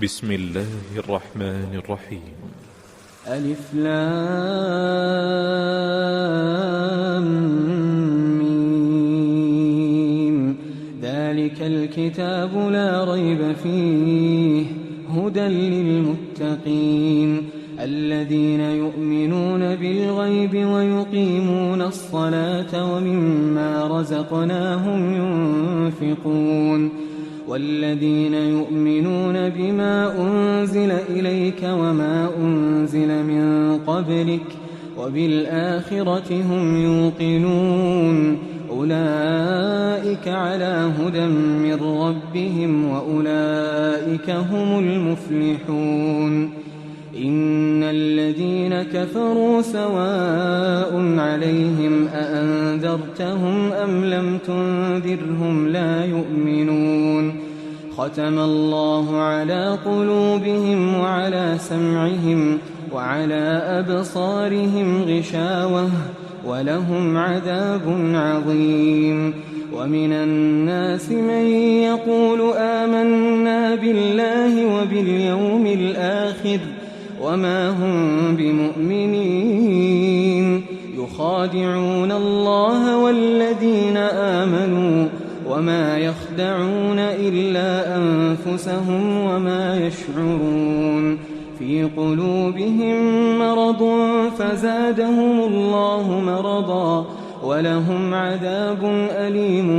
بسم الله الرحمن الرحيم. ألف لام ميم. ذلك الكتاب لا ريب فيه هدى للمتقين الذين يؤمنون بالغيب ويقيمون الصلاة ومما رزقناهم ينفقون والذين يؤمنون بما أنزل إليك وما أنزل من قبلك وبالآخرة هم يوقنون أولئك على هدى من ربهم وأولئك هم المفلحون. إن الذين كفروا سواء عليهم أأنذرتهم أم لم تنذرهم لا يؤمنون. ختم الله على قلوبهم وعلى سمعهم وعلى أبصارهم غشاوة ولهم عذاب عظيم. ومن الناس من يقول آمنا بالله وباليوم الآخر وما هم بمؤمنين يخادعون الله والذين آمنوا وما يخدعون إلا أنفسهم وما يشعرون. في قلوبهم مرض فزادهم الله مرضا ولهم عذاب أليم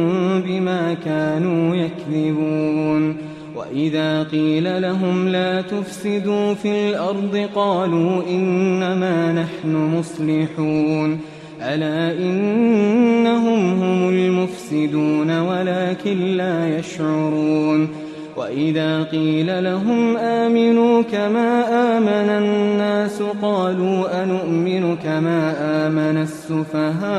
بما كانوا يكذبون. وإذا قيل لهم لا تفسدوا في الأرض قالوا إنما نحن مصلحون ألا إنهم هم المفسدون ولكن لا يشعرون. وإذا قيل لهم آمنوا كما آمن الناس قالوا أنؤمن كما آمن السفهاء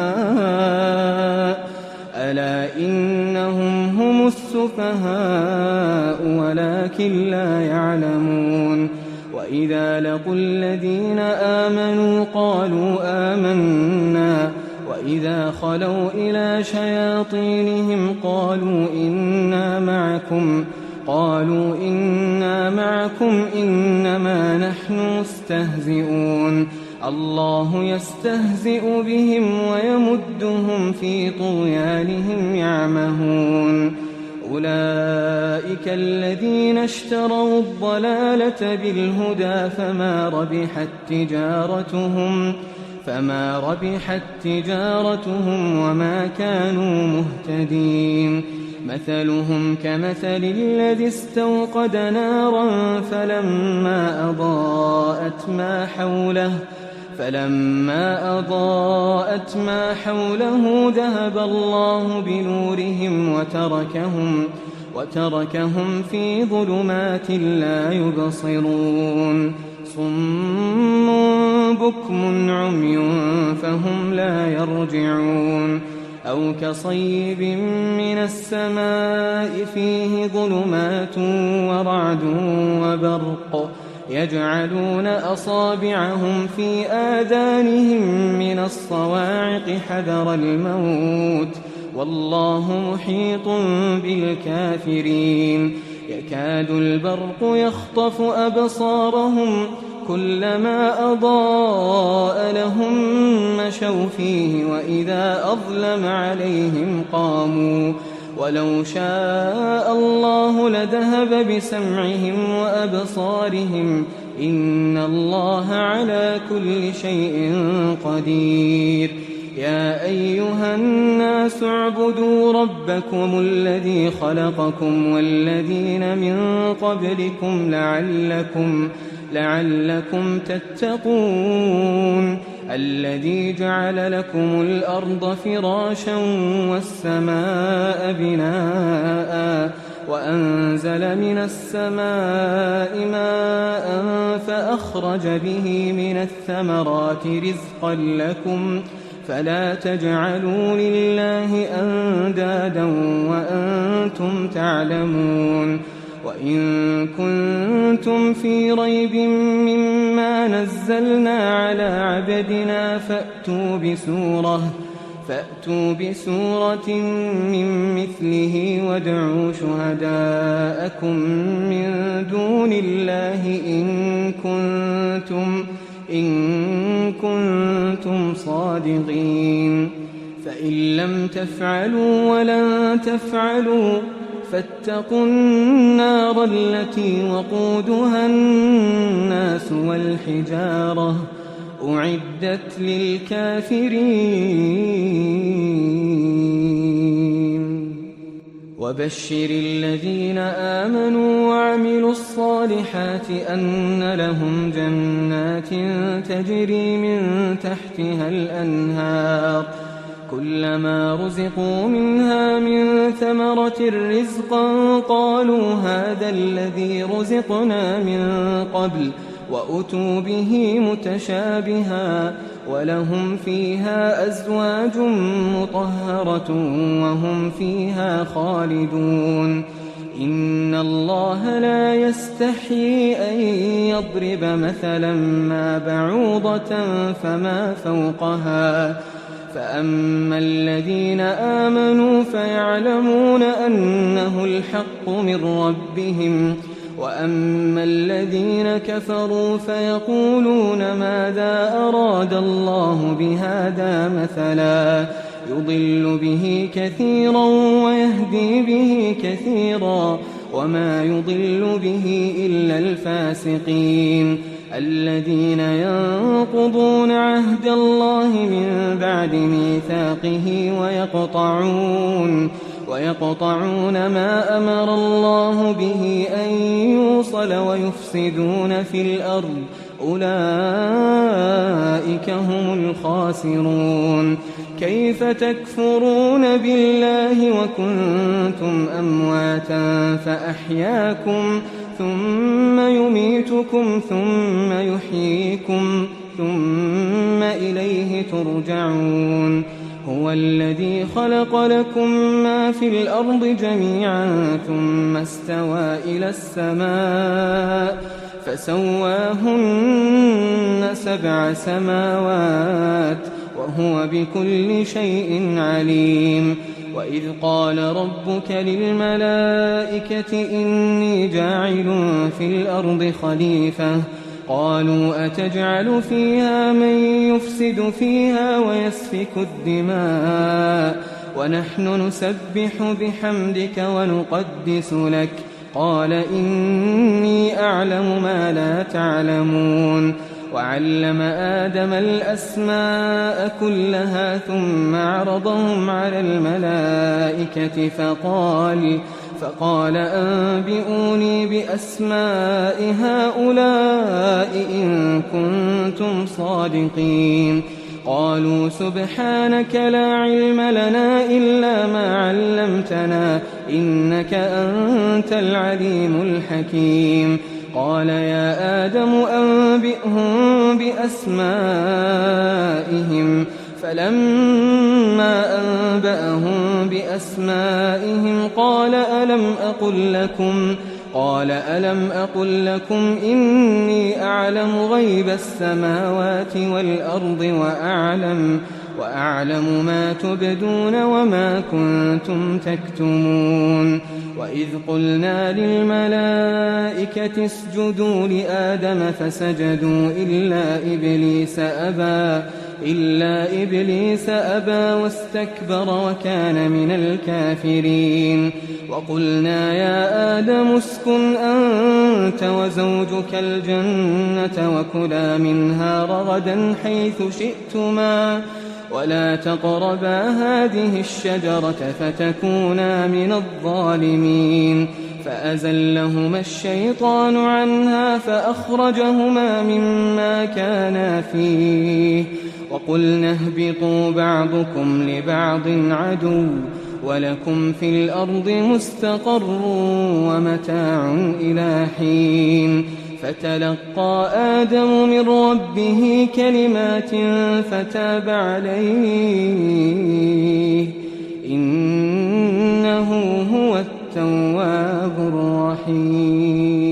ألا إنهم هم السفهاء ولكن لا يعلمون. وإذا لقوا الذين آمنوا قالوا آمنا وإذا خلوا إلى شياطينهم قالوا إنا معكم إنما نحن مستهزئون. الله يستهزئ بهم ويمدهم في طغيانهم يعمهون. أولئك الذين اشتروا الضلالة بالهدى فما ربحت تجارتهم وما كانوا مهتدين. مثلهم كمثل الذي استوقد نارا فلما أضاءت ما حوله ذهب الله بنورهم وتركهم في ظلمات لا يبصرون. صم بكم عمي فهم لا يرجعون. أو كصيب من السماء فيه ظلمات ورعد وبرق يجعلون أصابعهم في آذانهم من الصواعق حذر الموت والله محيط بالكافرين. يكاد البرق يخطف أبصارهم كلما أضاء لهم مشوا فيه وإذا أظلم عليهم قاموا ولو شاء الله لذهب بسمعهم وأبصارهم إن الله على كل شيء قدير. يا أيها الناس اعبدوا ربكم الذي خلقكم والذين من قبلكم لعلكم تتقون. الذي جعل لكم الأرض فراشا والسماء بناء وأنزل من السماء ماء فأخرج به من الثمرات رزقا لكم فلا تجعلوا لله أندادا وأنتم تعلمون. وإن كنتم في ريب مما نزلنا على عبدنا فأتوا بسورة من مثله وادعوا شهداءكم من دون الله إن كنتم صادقين فإن لم تفعلوا ولن تفعلوا فاتقوا النار التي وقودها الناس والحجارة أعدت للكافرين وبشر الذين آمنوا وعملوا الصالحات أن لهم جنات تجري من تحتها الأنهار كلما رزقوا منها من ثمرة رزقا قالوا هذا الذي رزقنا من قبل وأتوا به متشابها ولهم فيها أزواج مطهرة وهم فيها خالدون إن الله لا يستحيي أن يضرب مثلا ما بعوضة فما فوقها فأما الذين آمنوا فيعلمون أنه الحق من ربهم وأما الذين كفروا فيقولون ماذا أراد الله بهذا مثلا يضل به كثيرا ويهدي به كثيرا وما يضل به إلا الفاسقين الذين ينقضون عهد الله من بعد ميثاقه ويقطعون ما أمر الله به أن يوصل ويفسدون في الأرض أولئك هم الخاسرون كيف تكفرون بالله وكنتم أمواتا فأحياكم ثم يميتكم ثم يحييكم ثم إليه ترجعون هو الذي خلق لكم ما في الأرض جميعا ثم استوى إلى السماء فسواهن 7 سماوات وهو بكل شيء عليم وإذ قال ربك للملائكة إني جاعل في الأرض خليفة قالوا أتجعل فيها من يفسد فيها ويسفك الدماء ونحن نسبح بحمدك ونقدس لك قال إني أعلم ما لا تعلمون وعلم آدم الأسماء كلها ثم عرضهم على الملائكة فقال أنبئوني بأسماء هؤلاء إن كنتم صادقين قالوا سبحانك لا علم لنا إلا ما علمتنا إنك أنت العليم الحكيم قال يا آدم أنبئهم بأسمائهم فلما أنبأهم بأسمائهم قال ألم أقل لكم إني أعلم غيب السماوات والأرض وأعلم ما تبدون وما كنتم تكتمون وإذ قلنا للملائكة اسجدوا لآدم فسجدوا إلا إبليس أبى واستكبر وكان من الكافرين وقلنا يا آدم اسكن أنت وزوجك الجنة وكلا منها رغدا حيث شئتما ولا تقربا هذه الشجرة فتكونا من الظالمين فأزلهما الشيطان عنها فأخرجهما مما كانا فيه وقلنا اهبطوا بعضكم لبعض عدو ولكم في الأرض مستقر ومتاع إلى حين فتلقى آدم من ربه كلمات فتاب عليه إنه هو التواب الرحيم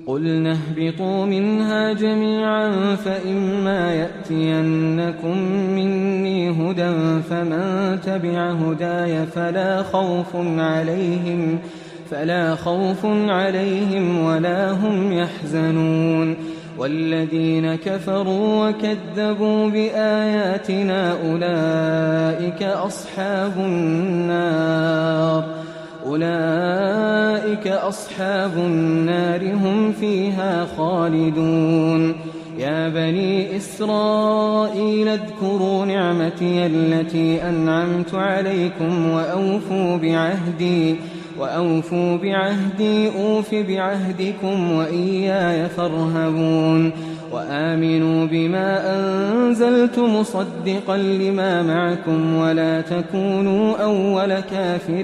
قلنا اهبطوا منها جميعا فإما يأتينكم مني هدى فمن تبع هداي فلا خوف عليهم ولا هم يحزنون والذين كفروا وكذبوا بآياتنا أولئك أصحاب النار هم فيها خالدون يا بني إسرائيل اذكروا نعمتي التي أنعمت عليكم وأوفوا بعهدي أوف بعهدكم وإياي فارهبون وآمنوا بما أنزلت مصدقا لما معكم ولا تكونوا أول كافر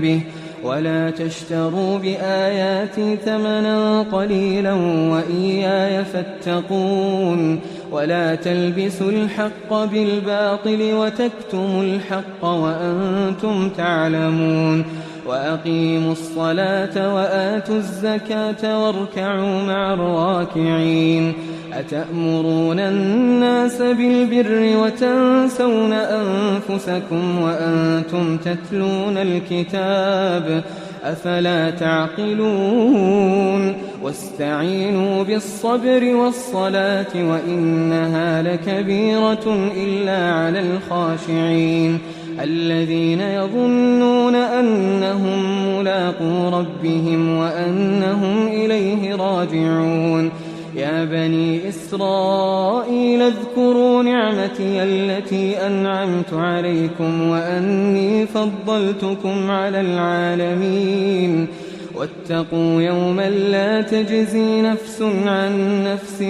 به ولا تشتروا بآياتي ثمنا قليلا وإياي فاتقون ولا تلبسوا الحق بالباطل وتكتموا الحق وأنتم تعلمون وأقيموا الصلاة وآتوا الزكاة واركعوا مع الراكعين أتأمرون الناس بالبر وتنسون أنفسكم وأنتم تتلون الكتاب أفلا تعقلون واستعينوا بالصبر والصلاة وإنها لكبيرة إلا على الخاشعين الذين يظنون أنهم ملاقو ربهم وأنهم إليه راجعون يا بني إسرائيل اذكروا نعمتي التي أنعمت عليكم وأني فضلتكم على العالمين واتقوا يوما لا تجزي نفس عن نفس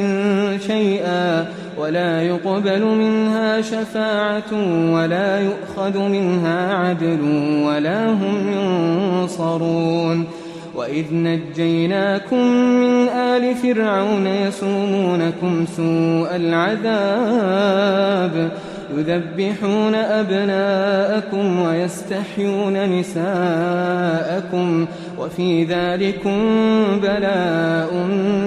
شيئا ولا يقبل منها شفاعة ولا يؤخذ منها عدل ولا هم ينصرون وإذ نجيناكم من آل فرعون يسومونكم سوء العذاب يذبحون أبناءكم ويستحيون نساءكم وفي ذلكم بلاء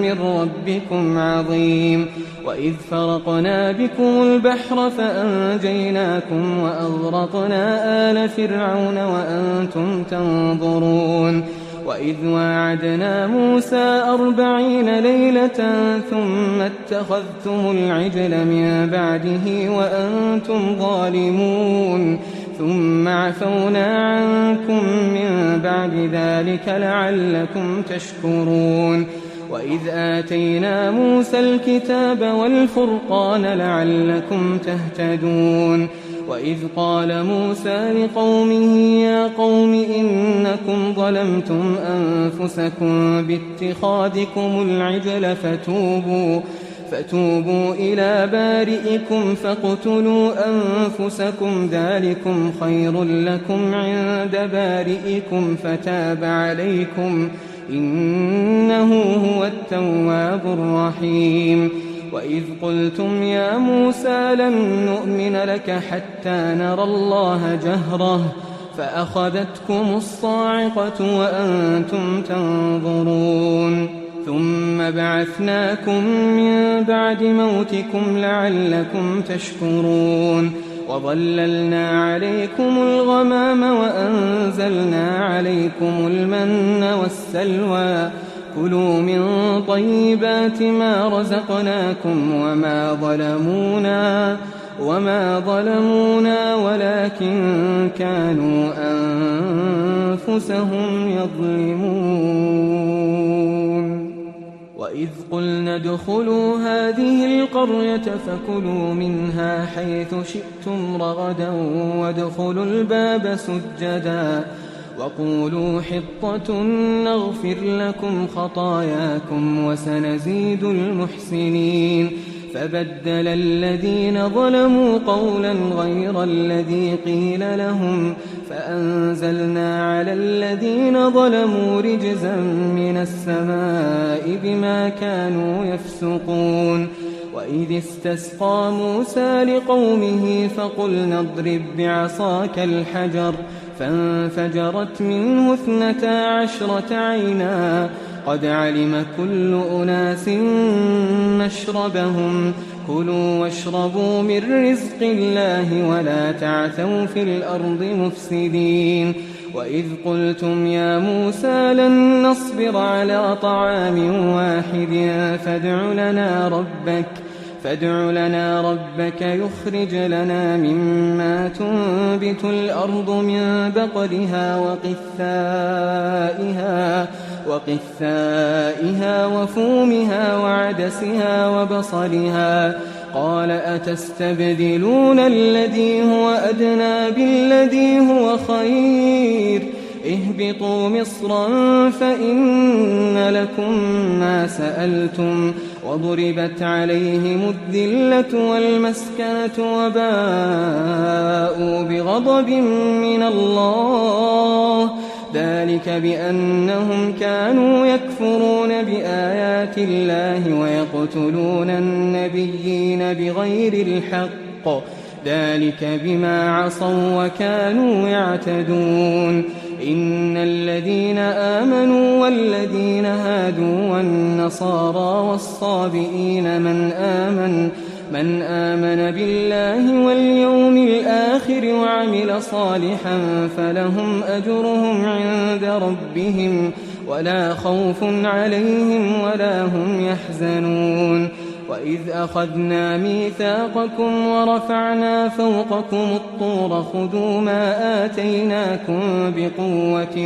من ربكم عظيم وإذ فرقنا بكم البحر فأنجيناكم وأغرقنا آل فرعون وأنتم تنظرون وإذ واعدنا موسى 40 ليلة ثم اتخذتم العجل من بعده وأنتم ظالمون ثم عفونا عنكم من بعد ذلك لعلكم تشكرون وإذ آتينا موسى الكتاب والفرقان لعلكم تهتدون وإذ قال موسى لقومه يا قوم إنكم ظلمتم أنفسكم باتخاذكم العجل فتوبوا إلى بارئكم فاقتلوا أنفسكم ذلكم خير لكم عند بارئكم فتاب عليكم إنه هو التواب الرحيم وإذ قلتم يا موسى لن نؤمن لك حتى نرى الله جهرة فأخذتكم الصاعقة وأنتم تنظرون ثم بعثناكم من بعد موتكم لعلكم تشكرون وظللنا عليكم الغمام وأنزلنا عليكم المن والسلوى كلوا من طيبات ما رزقناكم وما ظلمونا ولكن كانوا أنفسهم يظلمون وإذ قلنا ادخلوا هذه القرية فكلوا منها حيث شئتم رغدا وادخلوا الباب سجدا وقولوا حطة نغفر لكم خطاياكم وسنزيد المحسنين فبدل الذين ظلموا قولا غير الذي قيل لهم فأنزلنا على الذين ظلموا رجزا من السماء بما كانوا يفسقون وإذ استسقى موسى لقومه فقلنا اضرب بعصاك الحجر فانفجرت منه 12 عينا قد علم كل أناس مشربهم كلوا واشربوا من رزق الله ولا تعثوا في الأرض مفسدين وإذ قلتم يا موسى لن نصبر على طعام واحد فادع لنا ربك يخرج لنا مما تنبت الأرض من بقلها وقثائها وفومها وعدسها وبصلها قال أتستبدلون الذي هو أدنى بالذي هو خير اهبطوا مصرا فإن لكم ما سألتم وضربت عليهم الذلة والمسكنة وباءوا بغضب من الله ذلك بأنهم كانوا يكفرون بآيات الله ويقتلون النبيين بغير الحق ذلك بما عصوا وكانوا يعتدون إن الذين آمنوا والذين هادوا والنصارى والصابئين من آمن بالله واليوم الآخر وعمل صالحا فلهم أجرهم عند ربهم ولا خوف عليهم ولا هم يحزنون وإذ أخذنا ميثاقكم ورفعنا فوقكم الطور خذوا ما آتيناكم بقوة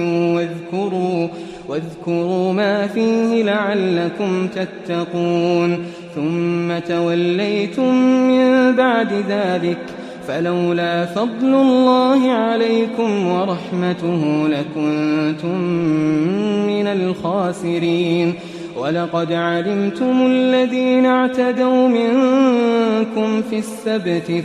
واذكروا ما فيه لعلكم تتقون ثم توليتم من بعد ذلك فلولا فضل الله عليكم ورحمته لكنتم من الخاسرين ولقد علمتم الذين اعتدوا منكم في السبت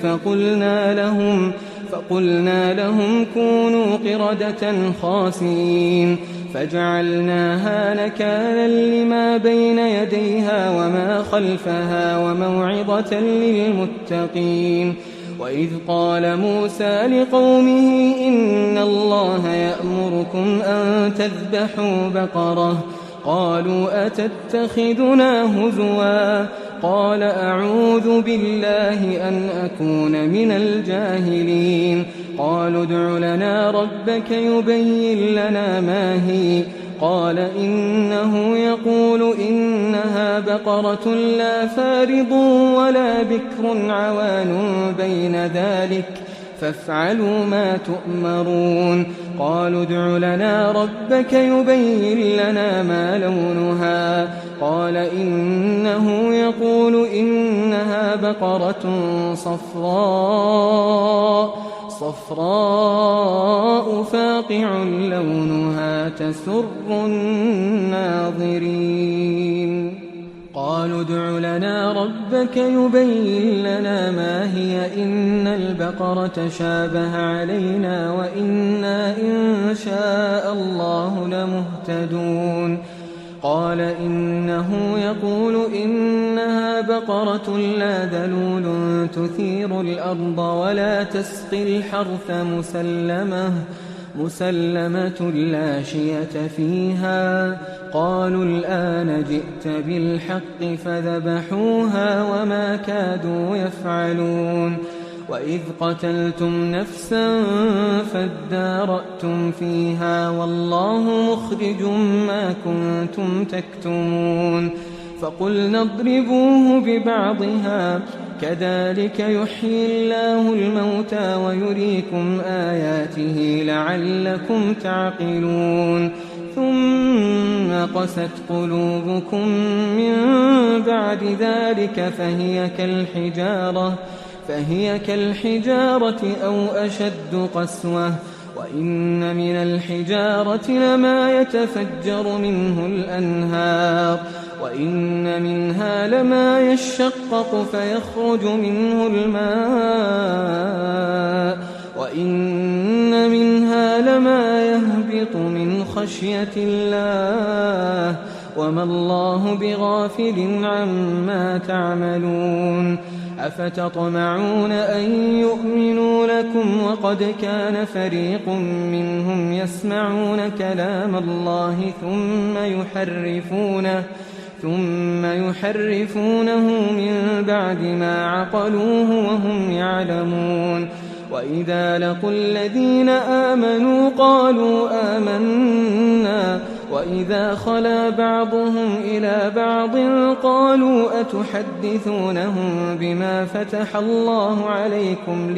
فقلنا لهم كونوا قردة خاسئين فجعلناها نكالا لما بين يديها وما خلفها وموعظة للمتقين وإذ قال موسى لقومه إن الله يأمركم أن تذبحوا بقرة قالوا أتتخذنا هزوا قال أعوذ بالله أن أكون من الجاهلين قالوا ادع لنا ربك يبين لنا ما هي قال إنه يقول إنها بقرة لا فارض ولا بكر عوان بين ذلك فافعلوا ما تؤمرون قالوا ادع لنا ربك يبين لنا ما لونها قال إنه يقول إنها بقرة صفراء فاقع لونها تسر الناظرين قالوا ادع لنا ربك يبين لنا ما هي إن البقرة شابه علينا وإنا إن شاء الله لمهتدون قال إنه يقول إنها بقرة لا ذلول تثير الأرض ولا تسقي الحرث مسلمة لا شية فيها قالوا الآن جئت بالحق فذبحوها وما كادوا يفعلون وإذ قتلتم نفسا فادارأتم فيها والله مخرج ما كنتم تكتمون فقلنا اضربوه ببعضها كذلك يحيي الله الموتى ويريكم آياته لعلكم تعقلون ثم قست قلوبكم من بعد ذلك فهي كالحجارة أو أشد قسوة وإن من الحجارة لما يتفجر منه الأنهار وإن منها لما يشقق فيخرج منه الماء وإن منها لما يهبط من خشية الله وما الله بغافل عما تعملون أفتطمعون أن يؤمنوا لكم وقد كان فريق منهم يسمعون كلام الله ثم يحرفونه من بعد ما عقلوه وهم يعلمون وإذا لقوا الذين آمنوا قالوا آمنا وإذا خلا بعضهم إلى بعض قالوا أتحدثونهم بما فتح الله عليكم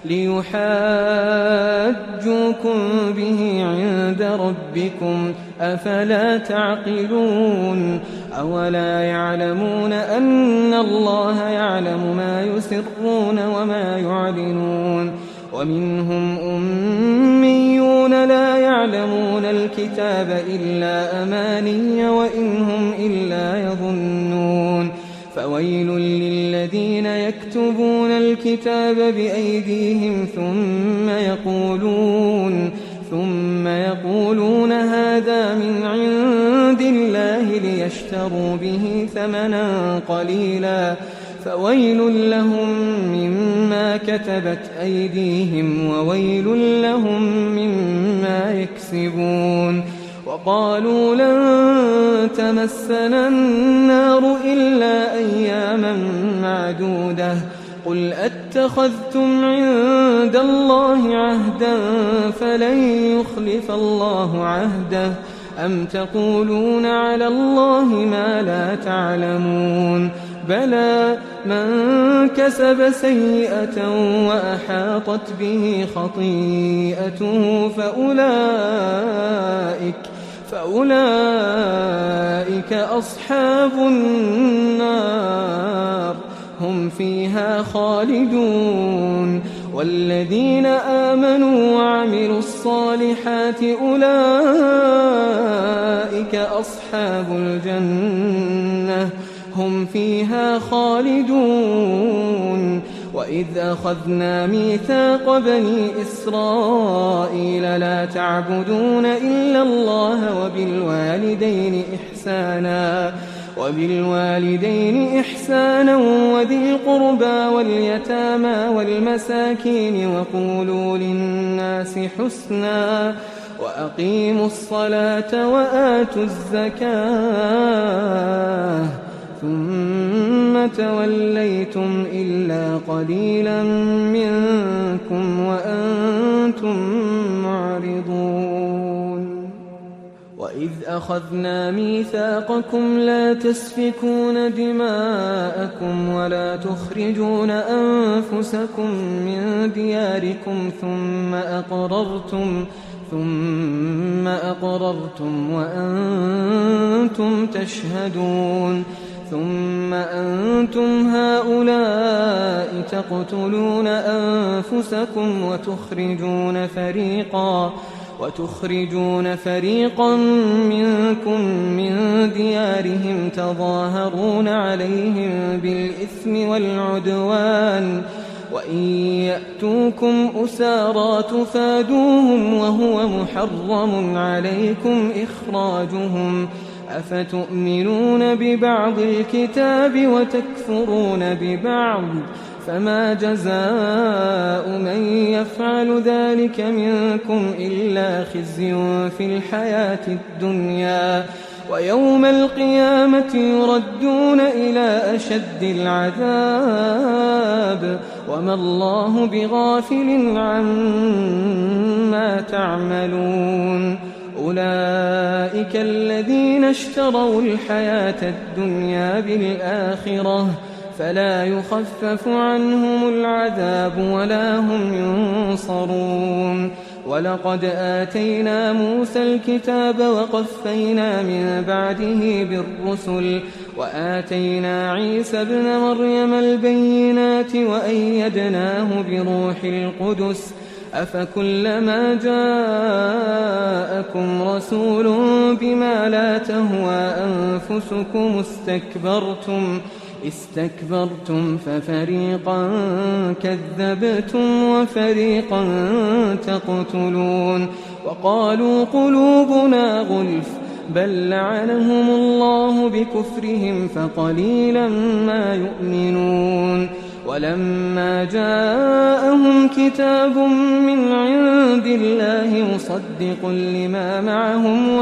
ليحاجوكم به عند ربكم أفلا تعقلون أولا يعلمون أن الله يعلم ما يسرون وما يعلنون ومنهم أميون لا يعلمون الكتاب إلا أماني وإن هم إلا يظنون فويل للذين يكتبون الكتاب بأيديهم ثم يقولون هذا من عند الله ليشتروا به ثمنا قليلا فويل لهم مما كتبت أيديهم وويل لهم مما يكسبون وقالوا لن تمسنا النار إلا أياما معدودة قل أتخذتم عند الله عهدا فلن يخلف الله عهده أم تقولون على الله ما لا تعلمون بلى من كسب سيئة وأحاطت به خطيئته فأولئك أصحاب النار هم فيها خالدون والذين آمنوا وعملوا الصالحات أولئك أصحاب الجنة هم فيها خالدون وإذ أخذنا ميثاق بني إسرائيل لا تعبدون إلا الله وبالوالدين إحسانا وذي القربى واليتامى والمساكين وقولوا للناس حسنا وأقيموا الصلاة وآتوا الزكاة ثم توليتم إلا قليلا منكم وأنتم معرضون وإذ أخذنا ميثاقكم لا تسفكون دماءكم ولا تخرجون أنفسكم من دياركم ثم أقررتم وأنتم تشهدون ثم أنتم هؤلاء تقتلون أنفسكم وتخرجون فريقا منكم من ديارهم تظاهرون عليهم بالإثم والعدوان وإن يأتوكم أسارى تفادوهم وهو محرم عليكم إخراجهم أفتؤمنون ببعض الكتاب وتكفرون ببعض فما جزاء من يفعل ذلك منكم إلا خزي في الحياة الدنيا ويوم القيامة يردون إلى أشد العذاب وما الله بغافل عما تعملون أولئك الذين اشتروا الحياة الدنيا بالآخرة فلا يخفف عنهم العذاب ولا هم ينصرون ولقد آتينا موسى الكتاب وقفينا من بعده بالرسل وآتينا عيسى ابن مريم البينات وأيدناه بروح القدس أفكلما جاءكم رسول بما لا تهوى أنفسكم استكبرتم ففريقا كذبتم وفريقا تقتلون وقالوا قلوبنا غلف بل لعنهم الله بكفرهم فقليلا ما يؤمنون ولما جاءهم كتاب من عند الله مصدق لما معهم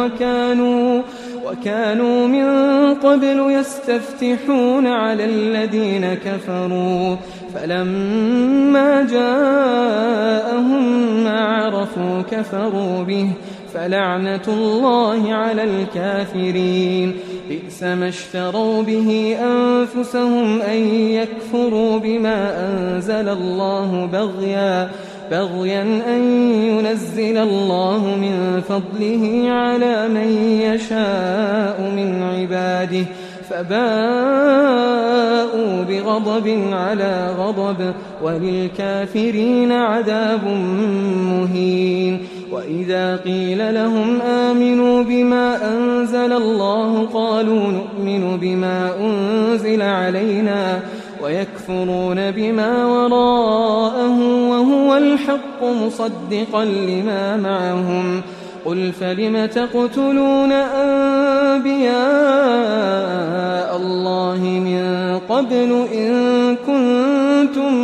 وكانوا من قبل يستفتحون على الذين كفروا فلما جاءهم ما عرفوا كفروا به فلعنة الله على الكافرين بئس ما اشتروا به أنفسهم أن يكفروا بما أنزل الله بغيا أن ينزل الله من فضله على من يشاء من عباده فباءوا بغضب على غضب وللكافرين عذاب مهين وإذا قيل لهم آمنوا بما أنزل الله قالوا نؤمن بما أنزل علينا ويكفرون بما وراءه وهو الحق مصدقا لما معهم قل فلم تقتلون أنبياء الله من قبل إن كنتم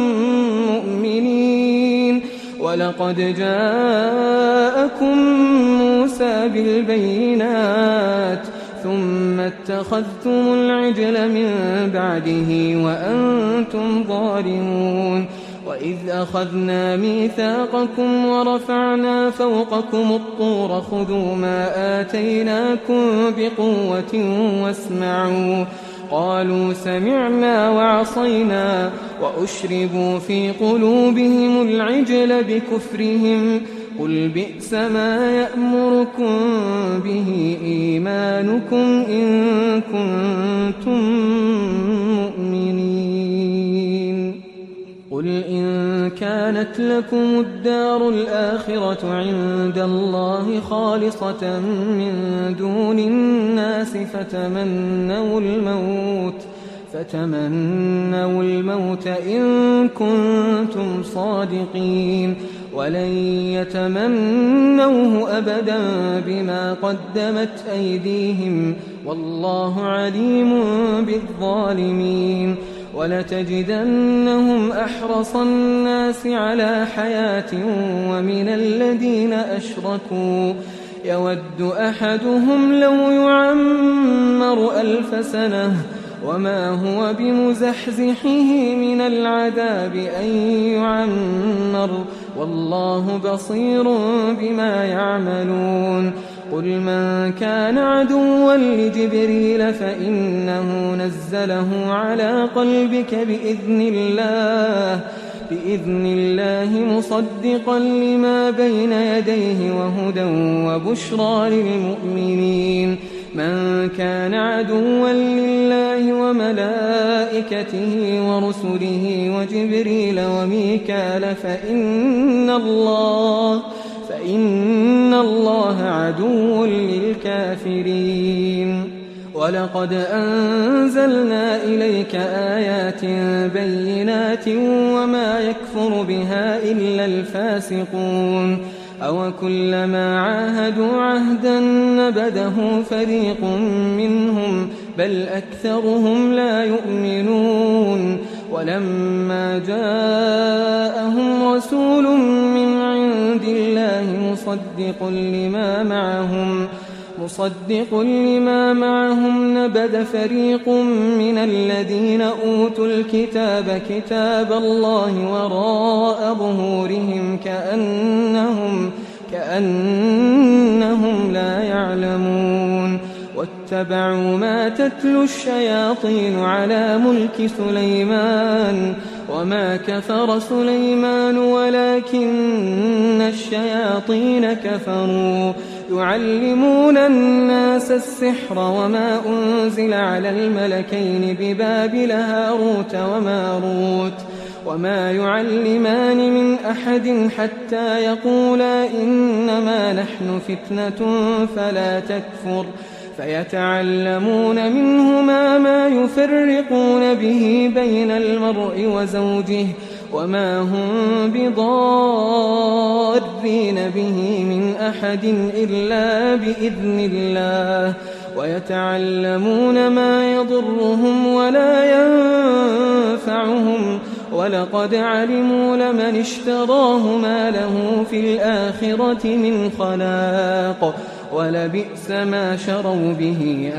مؤمنين ولقد جاءكم موسى بالبينات ثم اتخذتم العجل من بعده وأنتم ظالمون وإذ أخذنا ميثاقكم ورفعنا فوقكم الطور خذوا ما آتيناكم بقوة واسمعوا قالوا سمعنا وعصينا وأشربوا في قلوبهم العجل بكفرهم قل بئس ما يأمركم به إيمانكم إن كنتم مؤمنين قل إن كانت لكم الدار الآخرة عند الله خالصة من دون الناس فتمنوا الموت إن كنتم صادقين ولن يتمنوه أبدا بما قدمت أيديهم والله عليم بالظالمين ولتجدنهم أحرص الناس على حياة ومن الذين أشركوا يود أحدهم لو يعمر 1000 سنة وما هو بمزحزحه من العذاب أن يعمر والله بصير بما يعملون قل من كان عدوا لجبريل فإنه نزله على قلبك بإذن الله مصدقا لما بين يديه وهدى وبشرى للمؤمنين من كان عدوا لله وملائكته ورسله وجبريل وميكال فإن الله عدو للكافرين ولقد أنزلنا إليك آيات بينات وما يكفر بها إلا الفاسقون أو كلما عاهدوا عهدا نبذه فريق منهم بل أكثرهم لا يؤمنون ولما جاءهم رسول من عند الله مصدق لما معهم نبذ فريق من الذين أوتوا الكتاب كتاب الله وراء ظهورهم كأنهم لا يعلمون واتبعوا ما تتلو الشياطين على ملك سليمان وما كفر سليمان ولكن الشياطين كفروا يعلمون الناس السحر وما أنزل على الملكين ببابل هاروت وماروت وما يعلمان من أحد حتى يقولا إنما نحن فتنة فلا تكفر فيتعلمون منهما ما يفرقون به بين المرء وزوجه وما هم بضارين به من أحد إلا بإذن الله ويتعلمون ما يضرهم ولا ينفعهم ولقد علموا لمن اشتراه ما له في الآخرة من خلاق ولبئس ما شروا به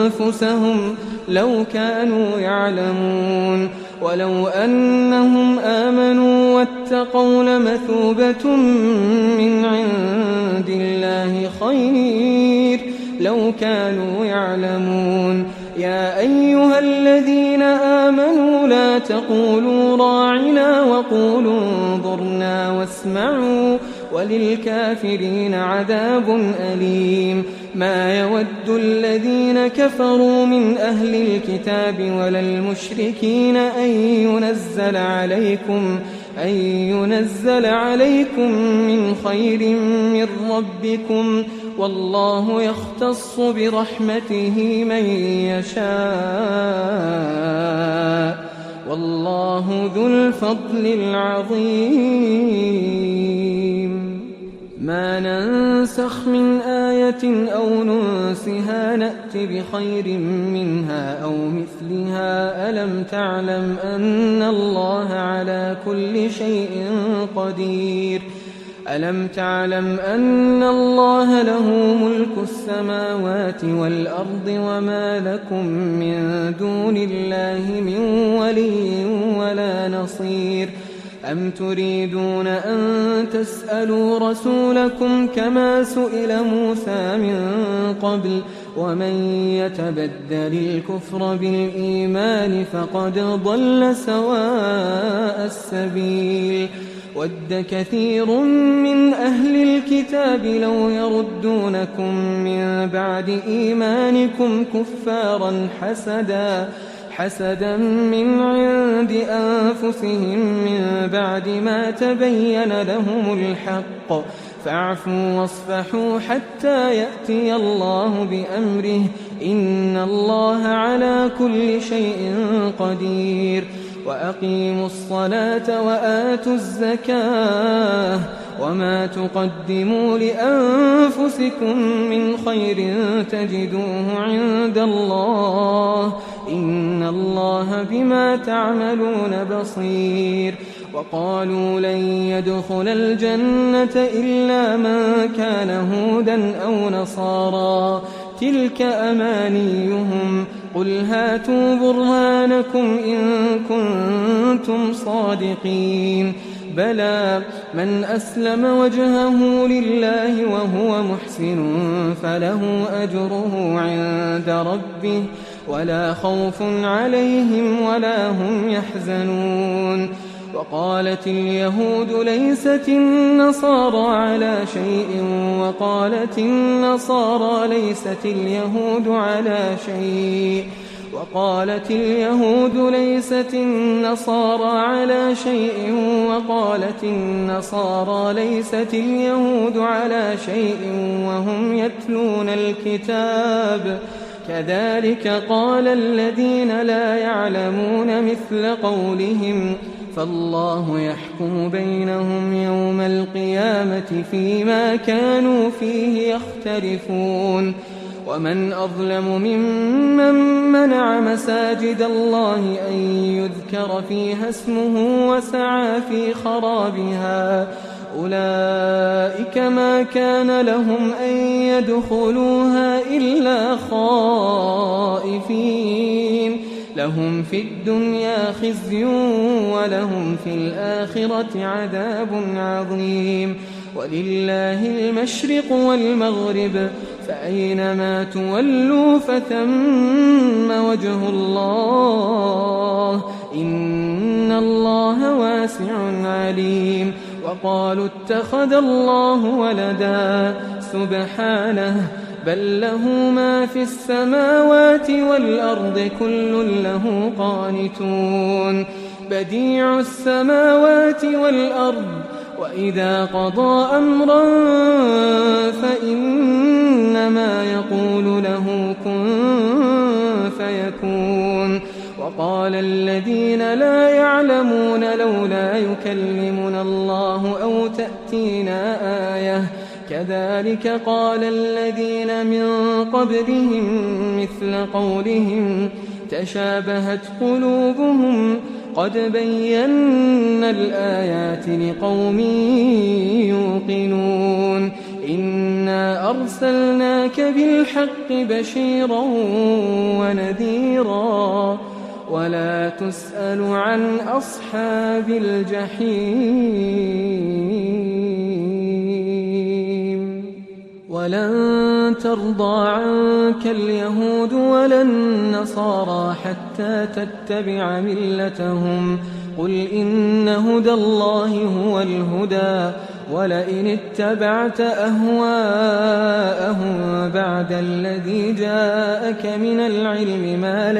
أنفسهم لو كانوا يعلمون ولو أنهم آمنوا واتقوا لمثوبة من عند الله خير لو كانوا يعلمون يا أيها الذين آمنوا لا تقولوا راعنا وقولوا انظرنا واسمعوا وللكافرين عذاب أليم ما يود الذين كفروا من أهل الكتاب ولا المشركين أن ينزل عليكم من خير من ربكم والله يختص برحمته من يشاء والله ذو الفضل العظيم ما ننسخ من آية أو ننسها نأت بخير منها أو مثلها ألم تعلم أن الله على كل شيء قدير ألم تعلم أن الله له ملك السماوات والأرض وما لكم من دون الله من ولي ولا نصير أم تريدون أن تسألوا رسولكم كما سئل موسى من قبل ومن يتبدل الكفر بالإيمان فقد ضل سواء السبيل ود كثير من أهل الكتاب لو يردونكم من بعد إيمانكم كفارا حسدا من عند أنفسهم من بعد ما تبين لهم الحق فاعفوا واصفحوا حتى يأتي الله بأمره إن الله على كل شيء قدير وأقيموا الصلاة وآتوا الزكاة وما تقدموا لأنفسكم من خير تجدوه عند الله إن الله بما تعملون بصير وقالوا لن يدخل الجنة إلا من كان هودا أو نصارى تلك أمانيهم قل هاتوا برهانكم إن كنتم صادقين بلى من أسلم وجهه لله وهو محسن فله أجره عند ربه ولا خوف عليهم ولا هم يحزنون وقالت اليهود ليست النصارى على شيء وقالت النصارى ليست اليهود على شيء وقالت اليهود ليست النصارى على شيء وقالت النصارى ليست اليهود على شيء وهم يتلون الكتاب كذلك قال الذين لا يعلمون مثل قولهم فالله يحكم بينهم يوم القيامة فيما كانوا فيه يختلفون ومن أظلم ممن منع مساجد الله أن يذكر فيها اسمه وسعى في خرابها أولئك ما كان لهم أن يدخلوها إلا خائفين لهم في الدنيا خزي ولهم في الآخرة عذاب عظيم ولله المشرق والمغرب فأينما تولوا فثم وجه الله إن الله واسع عليم وقالوا اتخذ الله ولدا سبحانه بل له ما في السماوات والأرض كل له قانتون بديع السماوات والأرض وإذا قضى أمرا فإنما يقول له كن فيكون وقال وقال الذين لا يعلمون لولا يكلمنا الله أو تأتينا آية كذلك قال الذين من قبلهم مثل قولهم تشابهت قلوبهم قد بينا الآيات لقوم يوقنون إنا أرسلناك بالحق بشيرا ونذيرا ولا تسأل عن أصحاب الجحيم ولن ترضى عنك اليهود ولا النصارى حتى تتبع ملتهم قل إن هدى الله هو الهدى ولئن اتبعت أهواءهم بعد الذي جاءك من العلم ما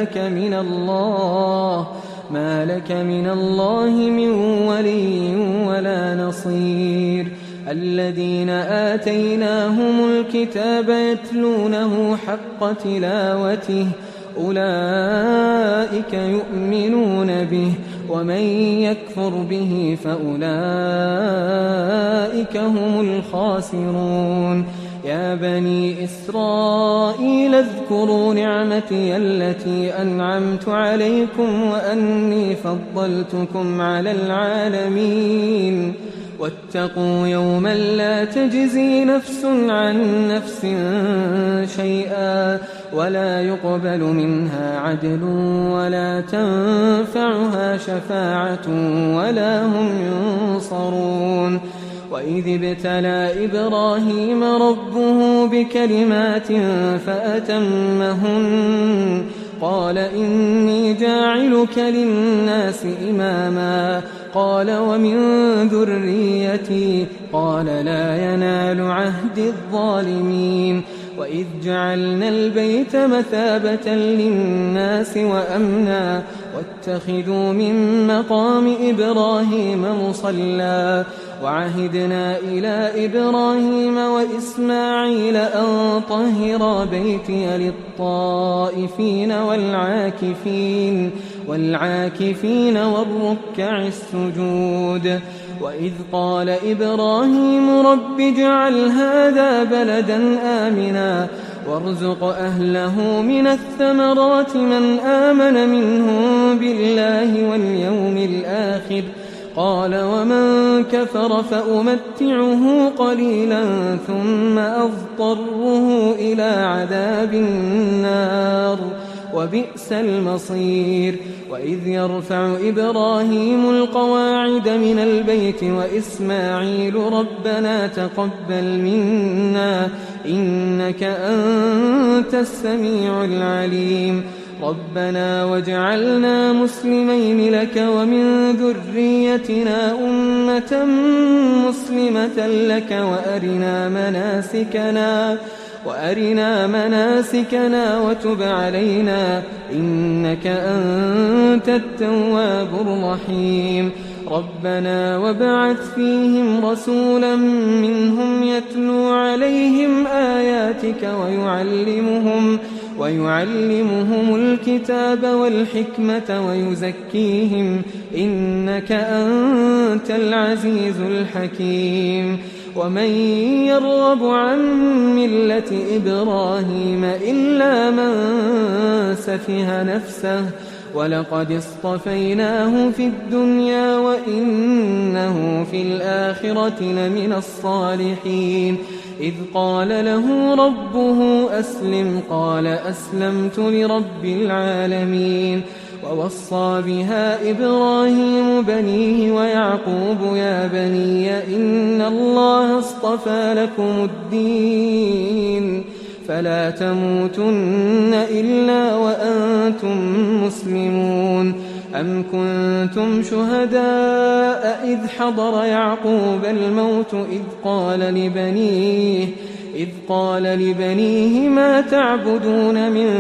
لك من الله من ولي ولا نصير الذين آتيناهم الكتاب يتلونه حق تلاوته أولئك يؤمنون به ومن يكفر به فأولئك هم الخاسرون يا بني إسرائيل اذكروا نعمتي التي أنعمت عليكم وأني فضلتكم على العالمين واتقوا يوما لا تجزي نفس عن نفس شيئا ولا يقبل منها عدل ولا تنفعها شفاعة ولا هم ينصرون وإذ ابتلى إبراهيم ربه بكلمات فأتمهن قال إني جاعلك للناس إماما قال ومن ذريتي قال لا ينال عهد الظالمين وإذ جعلنا البيت مثابة للناس وأمنا واتخذوا من مقام إبراهيم مصلى وعهدنا إلى إبراهيم وإسماعيل أن طهرا بيتي للطائفين والعاكفين والركع السجود وإذ قال إبراهيم رب اجعل هذا بلدا آمنا وارزق أهله من الثمرات من آمن منهم بالله واليوم الآخر قال ومن كفر فأمتعه قليلا ثم أضطره إلى عذاب النار وبئس المصير وإذ يرفع إبراهيم القواعد من البيت وإسماعيل ربنا تقبل منا إنك أنت السميع العليم ربنا واجعلنا مسلمين لك ومن ذريتنا أمة مسلمة لك وأرنا مناسكنا وتب علينا إنك أنت التواب الرحيم ربنا وابعث فيهم رسولا منهم يتلو عليهم آياتك ويعلمهم الكتاب والحكمة ويزكيهم إنك أنت العزيز الحكيم ومن يرغب عن ملة إبراهيم إلا من سفه نفسه ولقد اصطفيناه في الدنيا وإنه في الآخرة لمن الصالحين إذ قال له ربه أسلم قال أسلمت لرب العالمين ووصى بها إبراهيم بنيه ويعقوب يا بني إن الله اصطفى لكم الدين فلا تموتن إلا وأنتم مسلمون أم كنتم شهداء إذ حضر يعقوب الموت إذ قال لبنيه ما تعبدون من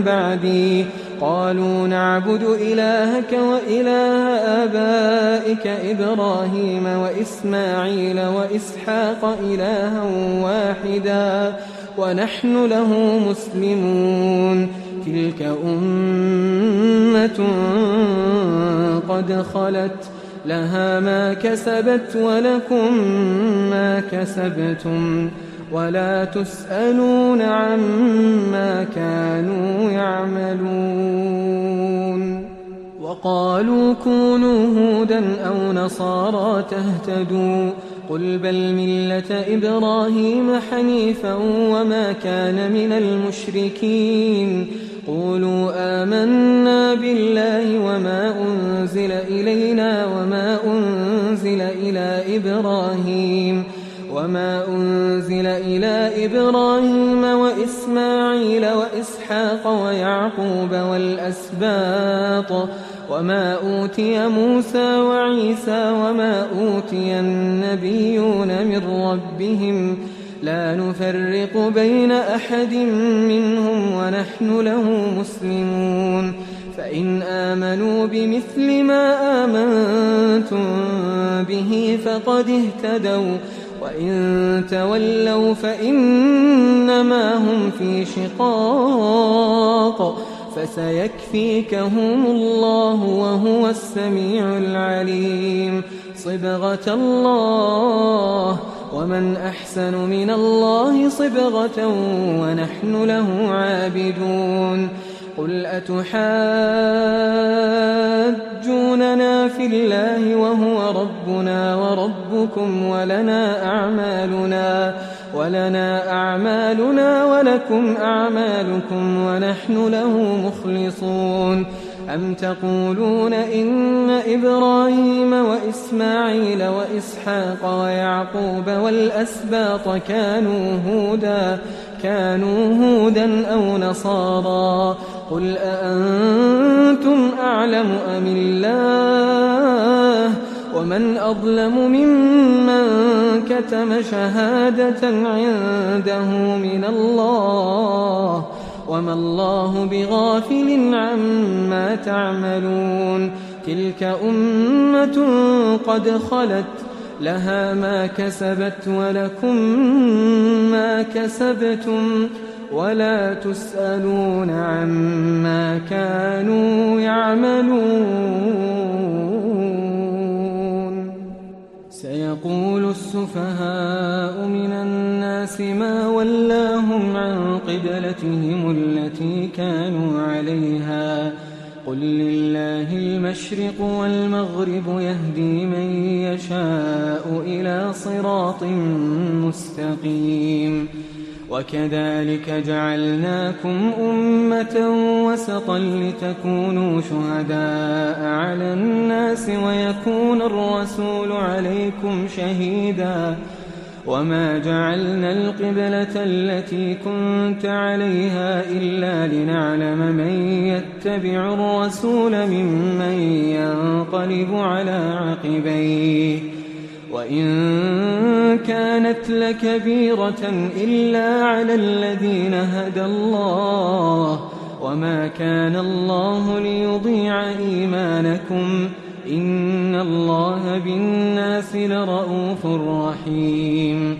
بعدي قالوا نعبد إلهك وإله آبائك إبراهيم وإسماعيل وإسحاق إلها واحدا ونحن له مسلمون تلك أمة قد خلت لها ما كسبت ولكم ما كسبتم ولا تسألون عما كانوا يعملون وقالوا كونوا هودا أو نصارى تهتدوا قل بل ملة إبراهيم حنيفا وما كان من المشركين قولوا آمنا بالله وما أنزل إلينا وما أنزل إلى إبراهيم وإسماعيل وإسحاق ويعقوب والأسباط وما أوتي موسى وعيسى وما أوتي النبيون من ربهم لا نفرق بين أحد منهم ونحن له مسلمون فإن آمنوا بمثل ما آمنتم به فقد اهتدوا وإن تولوا فإنما هم في شقاق فسيكفيكهم الله وهو السميع العليم صبغة الله ومن أحسن من الله صبغة ونحن له عابدون قل أتحاجوننا في الله وهو ربنا وربكم ولنا أعمالنا ولكم أعمالكم ونحن له مخلصون أم تقولون إن إبراهيم وإسماعيل وإسحاق ويعقوب والأسباط كانوا هودا أو نصارى قل أأنتم أعلم أم الله ومن أظلم ممن كتم شهادة عنده من الله وما الله بغافل عما تعملون تلك أمة قد خلت لها ما كسبت ولكم ما كسبتم ولا تسألون عما كانوا يعملون سيقول السفهاء من الناس ما ولاهم عن قبلتهم التي كانوا عليها قل لله المشرق والمغرب يهدي من يشاء إلى صراط مستقيم وكذلك جعلناكم أمة وسطا لتكونوا شهداء على الناس ويكون الرسول عليكم شهيدا وما جعلنا القبلة التي كنت عليها إلا لنعلم من يتبع الرسول ممن ينقلب على عقبيه وإن كانت لكبيرة إلا على الذين هدى الله وما كان الله ليضيع إيمانكم إن الله بالناس لرءوف رحيم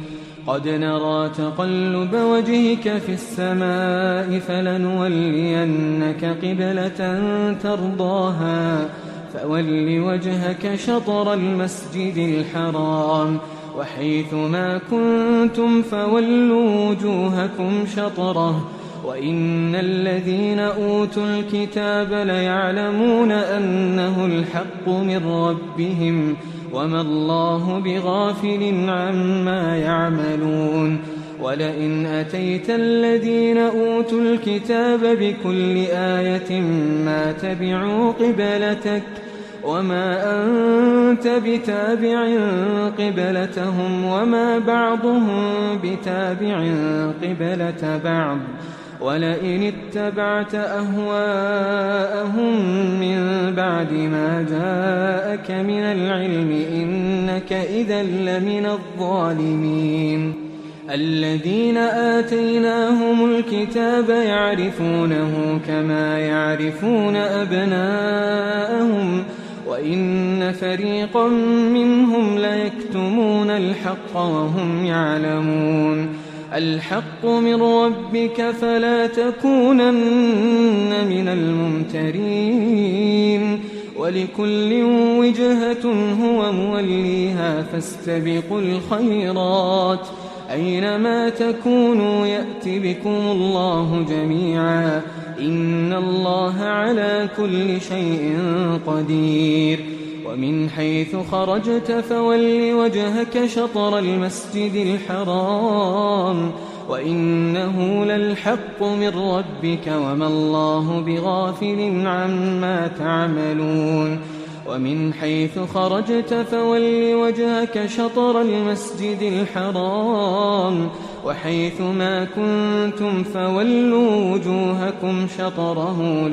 قد نرى تقلب وجهك في السماء فلنولينك قبلة ترضاها فول وجهك شطر المسجد الحرام وحيث ما كنتم فولوا وجوهكم شطره وإن الذين أوتوا الكتاب ليعلمون أنه الحق من ربهم وما الله بغافل عما يعملون ولئن أتيت الذين أوتوا الكتاب بكل آية ما تبعوا قبلتك وما أنت بتابع قبلتهم وما بعضهم بتابع قبلة بعض ولئن اتبعت أهواءهم من بعد ما جاءك من العلم إنك إذا لمن الظالمين الذين آتيناهم الكتاب يعرفونه كما يعرفون أبناءهم وإن فريقا منهم ليكتمون الحق وهم يعلمون الحق من ربك فلا تكونن من الممترين ولكل وجهة هو موليها فاستبقوا الخيرات أينما تكونوا يأت بكم الله جميعا إن الله على كل شيء قدير ومن حيث خرجت فول وجهك شطر المسجد الحرام وإنه للحق من ربك وما الله بغافل عما تعملون ومن حيث خرجت فول وجهك شطر المسجد الحرام وحيث ما كنتم فولوا وجوهكم شطره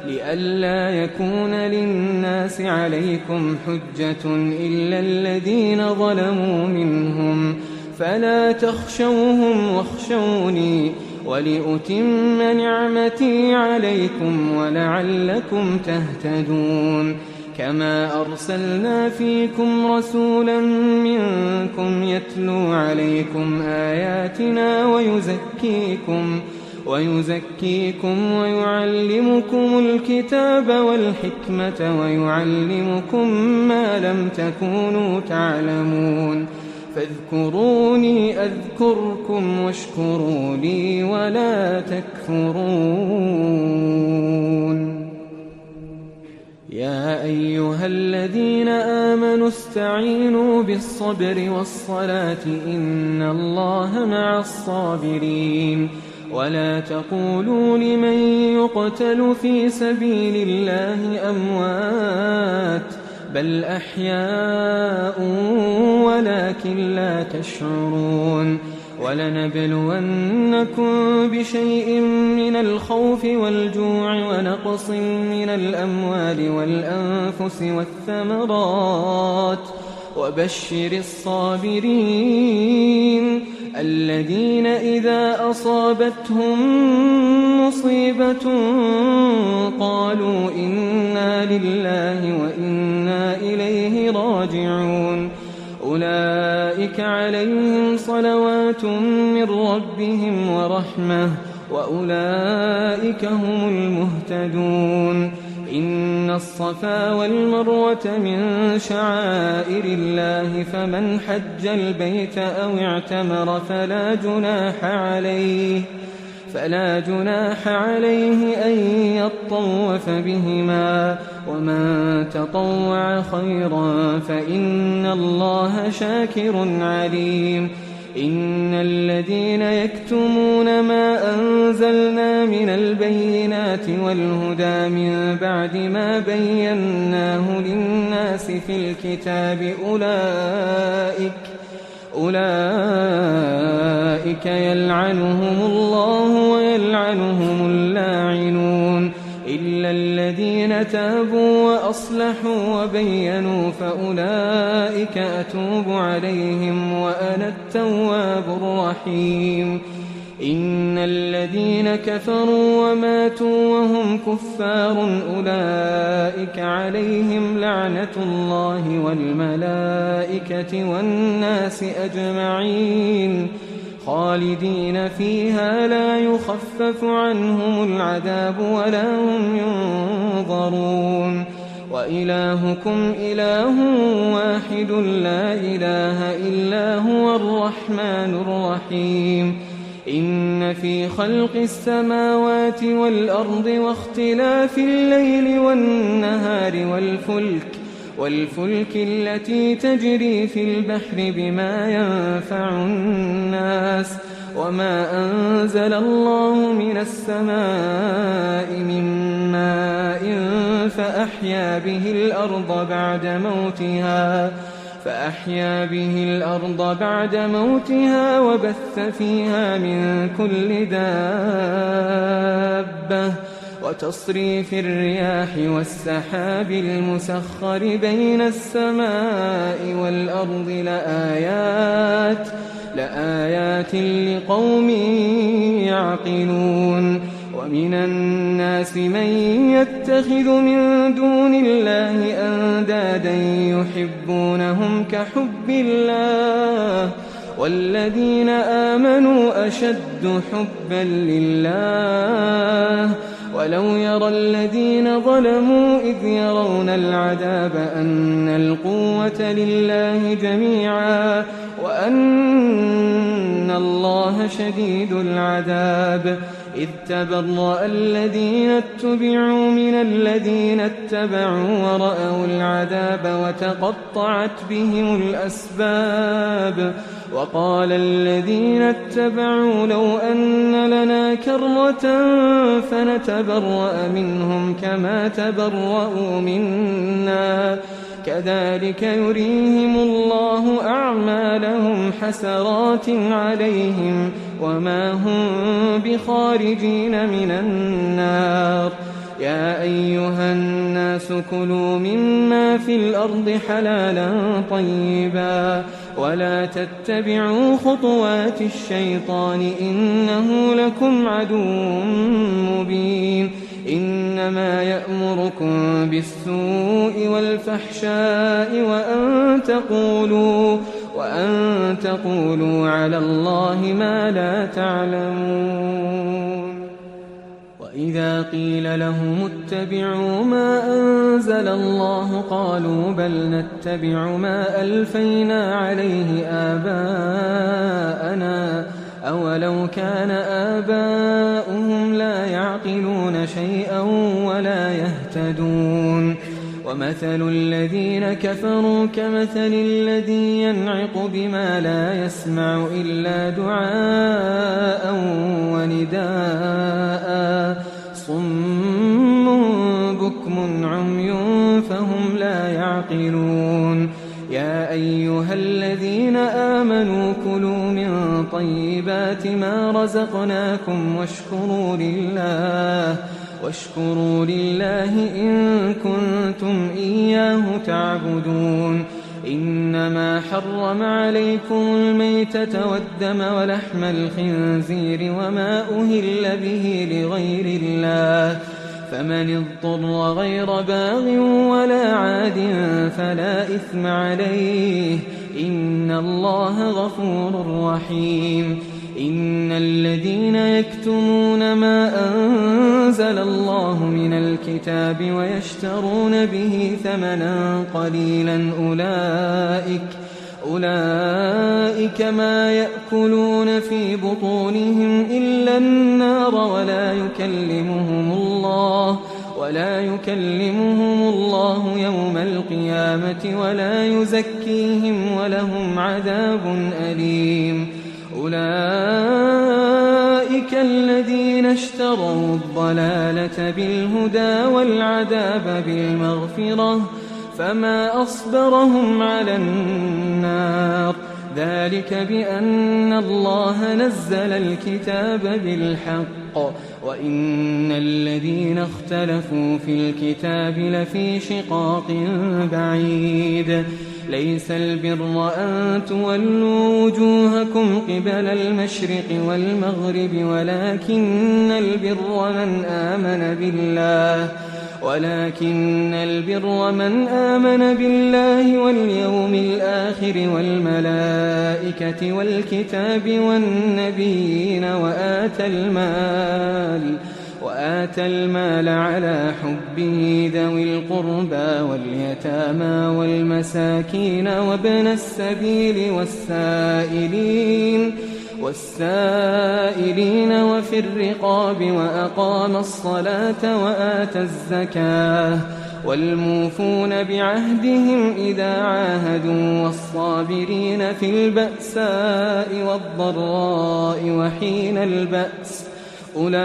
لئلا يكون للناس عليكم حجة إلا الذين ظلموا منهم فلا تخشوهم واخشوني ولأتم نعمتي عليكم ولعلكم تهتدون كما أرسلنا فيكم رسولا منكم يتلو عليكم آياتنا ويزكيكم ويعلمكم الكتاب والحكمة ويعلمكم ما لم تكونوا تعلمون فاذكروني أذكركم واشكروا لي ولا تكفرون يا أيها الذين آمنوا استعينوا بالصبر والصلاة إن الله مع الصابرين ولا تقولوا لمن يقتل في سبيل الله أموات بل أحياء ولكن لا تشعرون ولنبلونكم بشيء من الخوف والجوع ونقص من الأموال والأنفس والثمرات وبشر الصابرين الذين إذا أصابتهم مصيبة قالوا إنا لله وإنا إليه راجعون أولئك عليهم صلوات من ربهم ورحمة وأولئك هم المهتدون إن الصفا والمروة من شعائر الله فمن حج البيت أو اعتمر فلا جناح عليه أن يطوف بهما ومن تطوع خيرا فإن الله شاكر عليم إن الذين يكتمون ما أنزلنا من البينات والهدى من بعد ما بيناه للناس في الكتاب أولئك يلعنهم الله ويلعنهم اللاعنون إلا الذين تابوا وأصلحوا وبينوا فأولئك أتوب عليهم وأنا التواب الرحيم إن الذين كفروا وماتوا وهم كفار أولئك عليهم لعنة الله والملائكة والناس أجمعين خالدين فيها لا يخفف عنهم العذاب ولا هم ينظرون وإلهكم إله واحد لا إله إلا هو الرحمن الرحيم إن في خلق السماوات والأرض واختلاف الليل والنهار والفلك التي تجري في البحر بما ينفع الناس وما أنزل الله من السماء من ماء فأحيا به الأرض بعد موتها وبث فيها من كل دابة وتصريف الرياح والسحاب المسخر بين السماء والأرض لآيات لقوم يعقلون ومن الناس من يتخذ من دون الله أندادا يحبونهم كحب الله والذين آمنوا أشد حبا لله ولو يرى الذين ظلموا إذ يرون العذاب أن القوة لله جميعا وأن الله شديد العذاب إذ تبرأ الذين اتبعوا من الذين اتبعوا ورأوا العذاب وتقطعت بهم الأسباب وقال الذين اتبعوا لو أن لنا كرة فنتبرأ منهم كما تبرأوا منا كذلك يريهم الله أعمالهم حسرات عليهم وما هم بخارجين من النار يا أيها الناس كلوا مما في الأرض حلالا طيبا ولا تتبعوا خطوات الشيطان إنه لكم عدو مبين إنما يأمركم بالسوء والفحشاء وأن تقولوا على الله ما لا تعلمون وإذا قيل لهم اتبعوا ما أنزل الله قالوا بل نتبع ما ألفينا عليه آباءنا أولو كان آباؤهم لا يعقلون شيئا ولا يهتدون ومثل الذين كفروا كمثل الذي ينعق بما لا يسمع إلا دعاء ونداء صم بكم عمي فهم لا يعقلون يا أيها الذين آمنوا كلوا من طيبات ما رزقناكم واشكروا لله إن كنتم إياه تعبدون إنما حرم عليكم الميتة والدم ولحم الخنزير وما أهل به لغير الله فمن اضطر غير باغ ولا عاد فلا إثم عليه إن الله غفور رحيم إن الذين يكتمون ما أنزل الله من الكتاب ويشترون به ثمنا قليلا أولئك ما يأكلون في بطونهم إلا النار ولا يكلمهم الله يوم القيامة ولا يزكيهم ولهم عذاب أليم أولئك الذين اشتروا الضلالة بالهدى والعذاب بالمغفرة فما أصبرهم على النار ذلك بأن الله نزل الكتاب بالحق وإن الذين اختلفوا في الكتاب لفي شقاق بعيد ليس البر أن تولوا وجوهكم قبل المشرق والمغرب ولكن البر من آمن بالله واليوم الآخر والملائكة والكتاب والنبيين وآتى المال على حبه ذوي القربى واليتامى والمساكين وابن السبيل والسائلين وفي الرقاب وأقام الصلاة وآتى الزكاة والموفون بعهدهم إذا عاهدوا والصابرين في البأساء والضراء وحين البأس أولئك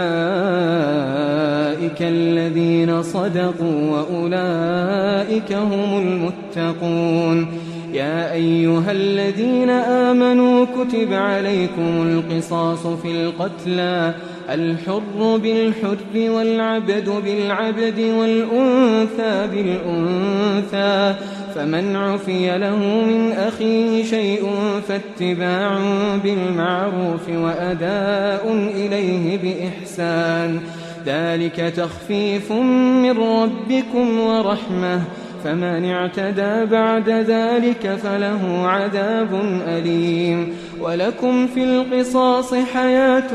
الذين صدقوا وأولئك هم المتقون يا أيها الذين آمنوا كتب عليكم القصاص في القتلى الحر بالحر والعبد بالعبد والأنثى بالأنثى فمن عفي له من أخيه شيء فاتباع بالمعروف وأداء إليه بإحسان ذلك تخفيف من ربكم ورحمة فمن اعتدى بعد ذلك فله عذاب أليم. ولكم في القصاص حياة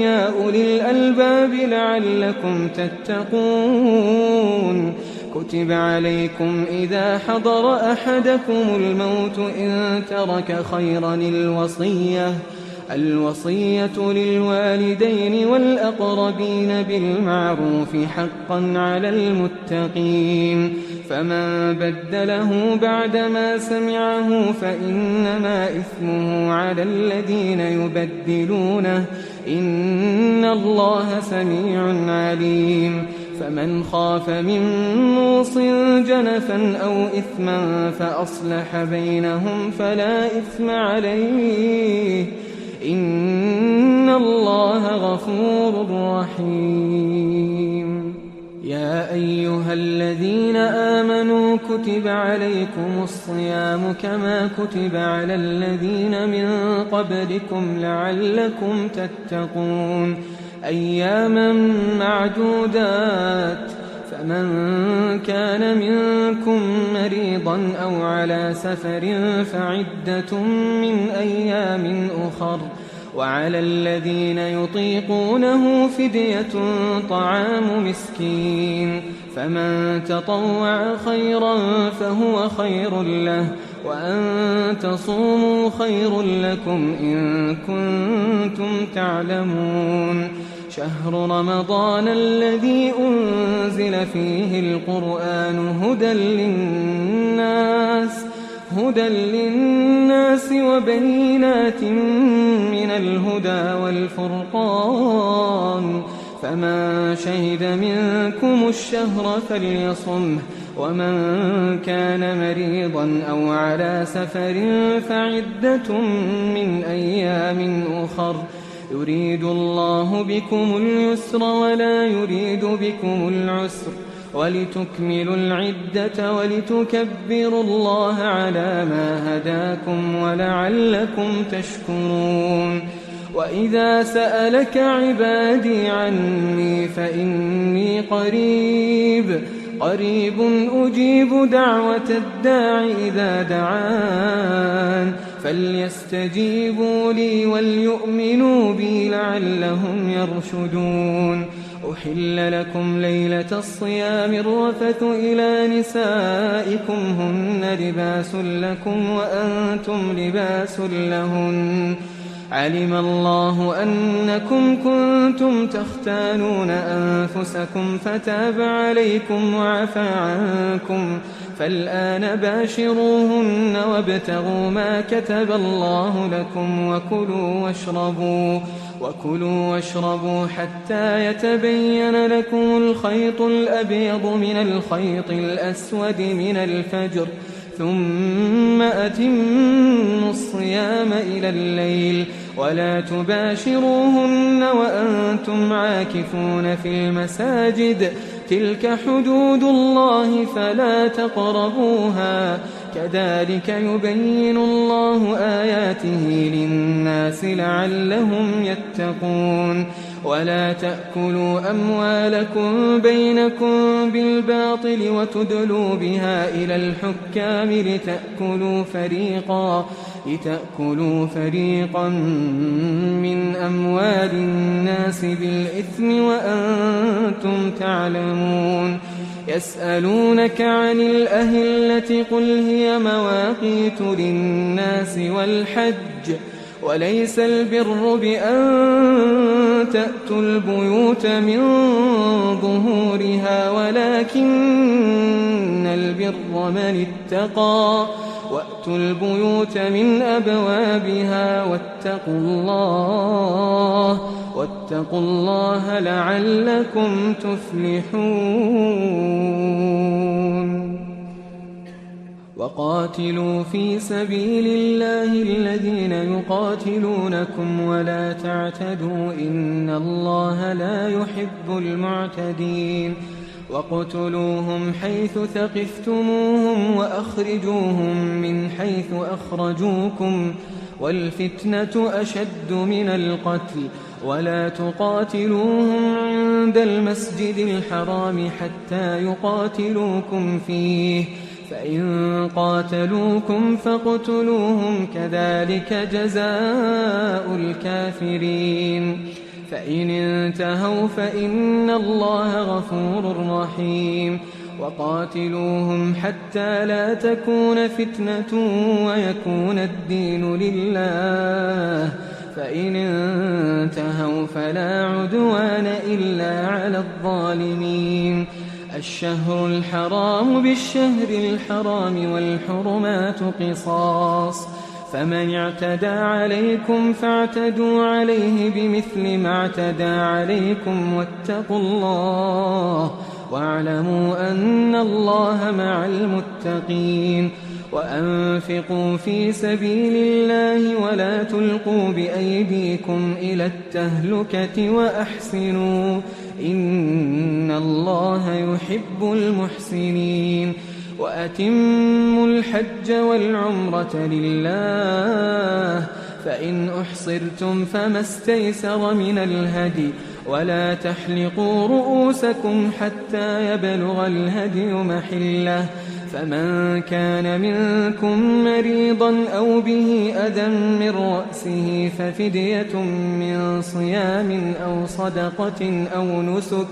يا أولي الألباب لعلكم تتقون. كتب عليكم إذا حضر أحدكم الموت إن ترك خيرا الوصية للوالدين والأقربين بالمعروف حقا على المتقين. فمن بدله بعدما سمعه فإنما إثمه على الذين يبدلونه إن الله سميع عليم. فمن خاف من موص جنفا أو إثما فأصلح بينهم فلا إثم عليه إن الله غفور رحيم. يا أيها الذين آمنوا كتب عليكم الصيام كما كتب على الذين من قبلكم لعلكم تتقون أياما معدودات. فمن كان منكم مريضا أو على سفر فعدة من أيام أخر. وعلى الذين يطيقونه فدية طعام مسكين. فمن تطوع خيرا فهو خير له وأن تصوموا خير لكم إن كنتم تعلمون. شهر رمضان الذي أنزل فيه القرآن هدى للناس وبينات من الهدى والفرقان. فمن شهد منكم الشهر فليصمه ومن كان مريضا أو على سفر فعدة من أيام أخر. يريد الله بكم اليسر ولا يريد بكم العسر ولتكملوا العدة ولتكبروا الله على ما هداكم ولعلكم تشكرون. وإذا سألك عبادي عني فإني قريب أجيب دعوة الداع إذا دعان فليستجيبوا لي وليؤمنوا بي لعلهم يرشدون. أحل لكم ليلة الصيام الرفث إلى نسائكم هن لباس لكم وأنتم لباس لهن. علم الله أنكم كنتم تختانون أنفسكم فتاب عليكم وعفى عنكم فالآن باشروهن وابتغوا ما كتب الله لكم وكلوا واشربوا حتى يتبين لكم الخيط الأبيض من الخيط الأسود من الفجر ثم أتموا الصيام إلى الليل ولا تباشروهن وأنتم عاكفون في المساجد تلك حدود الله فلا تقربوها كذلك يبين الله آياته للناس لعلهم يتقون. ولا تأكلوا أموالكم بينكم بالباطل وتدلوا بها إلى الحكام لتأكلوا فريقا من أموال الناس بالإثم وأنتم تعلمون. يسألونك عن الأهلة قل هي مواقيت للناس والحج وليس البر بأن تأتوا البيوت من ظهورها ولكن البر من اتقى وأتوا البيوت من أبوابها واتقوا الله لعلكم تفلحون. وقاتلوا في سبيل الله الذين يقاتلونكم ولا تعتدوا إن الله لا يحب المعتدين. وَاقْتُلُوهُمْ حَيْثُ ثَقِفْتُمُوهُمْ وَأَخْرِجُوهُمْ مِنْ حَيْثُ أَخْرَجُوكُمْ وَالْفِتْنَةُ أَشَدُّ مِنَ الْقَتْلِ وَلَا تُقَاتِلُوهُمْ عِندَ الْمَسْجِدِ الْحَرَامِ حَتَّى يُقَاتِلُوكُمْ فِيهِ فإن قاتلوكم فاقتلوهم كذلك جزاء الكافرين فإن انتهوا فإن الله غفور رحيم وقاتلوهم حتى لا تكون فتنة ويكون الدين لله فإن انتهوا فلا عدوان إلا على الظالمين الشهر الحرام بالشهر الحرام والحرمات قصاص فمن اعتدى عليكم فاعتدوا عليه بمثل ما اعتدى عليكم واتقوا الله واعلموا أن الله مع المتقين وأنفقوا في سبيل الله ولا تلقوا بأيديكم إلى التهلكة وأحسنوا إن الله يحب المحسنين وأتموا الحج والعمرة لله فإن أحصرتم فما استيسر من الهدي ولا تحلقوا رؤوسكم حتى يبلغ الهدي محله فمن كان منكم مريضا أو به أذى من رأسه ففدية من صيام أو صدقة أو نسك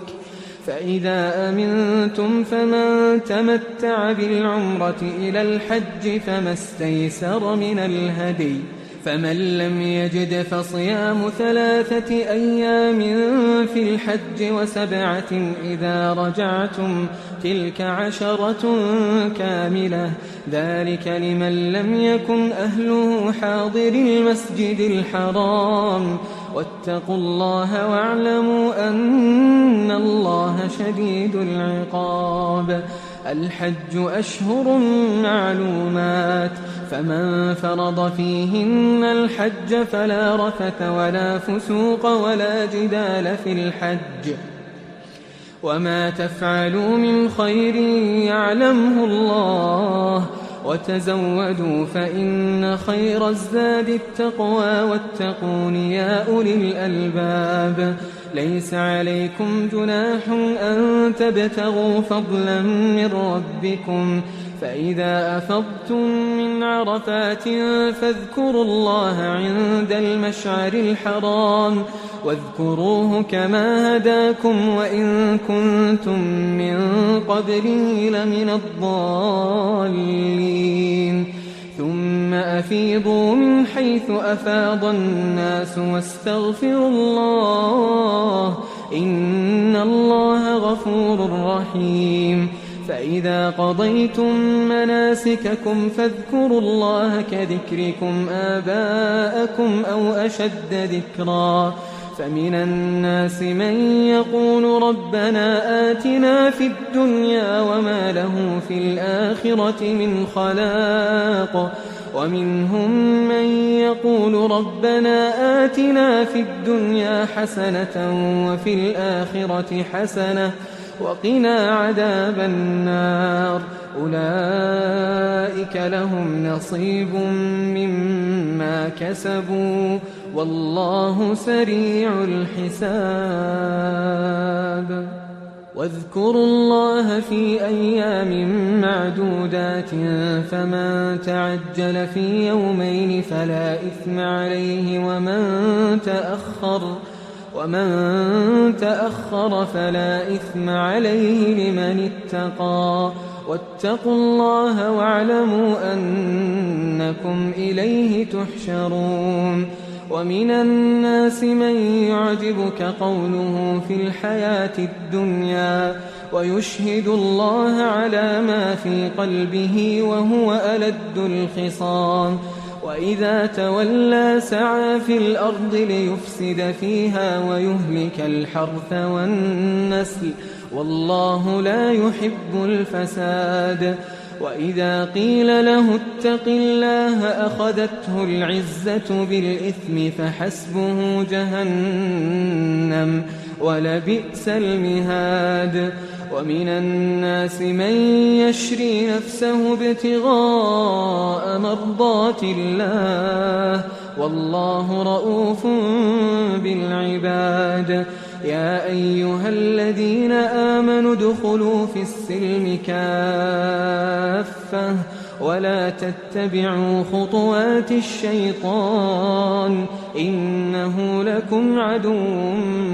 فإذا أمنتم فمن تمتع بالعمرة إلى الحج فما استيسر من الهدي فمن لم يجد فصيام 3 أيام في الحج و7 إذا رجعتم تلك 10 كاملة ذلك لمن لم يكن أهله حاضر المسجد الحرام واتقوا الله واعلموا أن الله شديد العقاب الحج أشهر معلومات فمن فرض فيهن الحج فلا رفث ولا فسوق ولا جدال في الحج وما تفعلوا من خير يعلمه الله وتزودوا فإن خير الزاد التقوى واتقون يا أولي الألباب ليس عليكم جناح أن تبتغوا فضلا من ربكم فإذا أفضتم من عرفات فاذكروا الله عند المشعر الحرام واذكروه كما هداكم وإن كنتم من قبله لمن الضالين ثم أفيضوا من حيث أفاض الناس واستغفروا الله إن الله غفور رحيم فإذا قضيتم مناسككم فاذكروا الله كذكركم آباءكم أو أشد ذكرا فمن الناس من يقول ربنا آتنا في الدنيا وما له في الآخرة من خلاق ومنهم من يقول ربنا آتنا في الدنيا حسنة وفي الآخرة حسنة وقنا عذاب النار أولئك لهم نصيب مما كسبوا والله سريع الحساب واذكروا الله في أيام معدودات فمن تعجل في يومين فلا إثم عليه ومن تأخر فلا إثم عليه لمن اتقى واتقوا الله واعلموا أنكم إليه تحشرون ومن الناس من يعجبك قوله في الحياة الدنيا ويشهد الله على ما في قلبه وهو ألد الخصام وإذا تولى سعى في الأرض ليفسد فيها ويهلك الحرث والنسل والله لا يحب الفساد وإذا قيل له اتق الله أخذته العزة بالإثم فحسبه جهنم ولبئس المهاد ومن الناس من يشري نفسه ابتغاء مرضات الله والله رؤوف بالعباد يا أيها الذين آمنوا ادخلوا في السلم كافة كافة ولا تتبعوا خطوات الشيطان إنه لكم عدو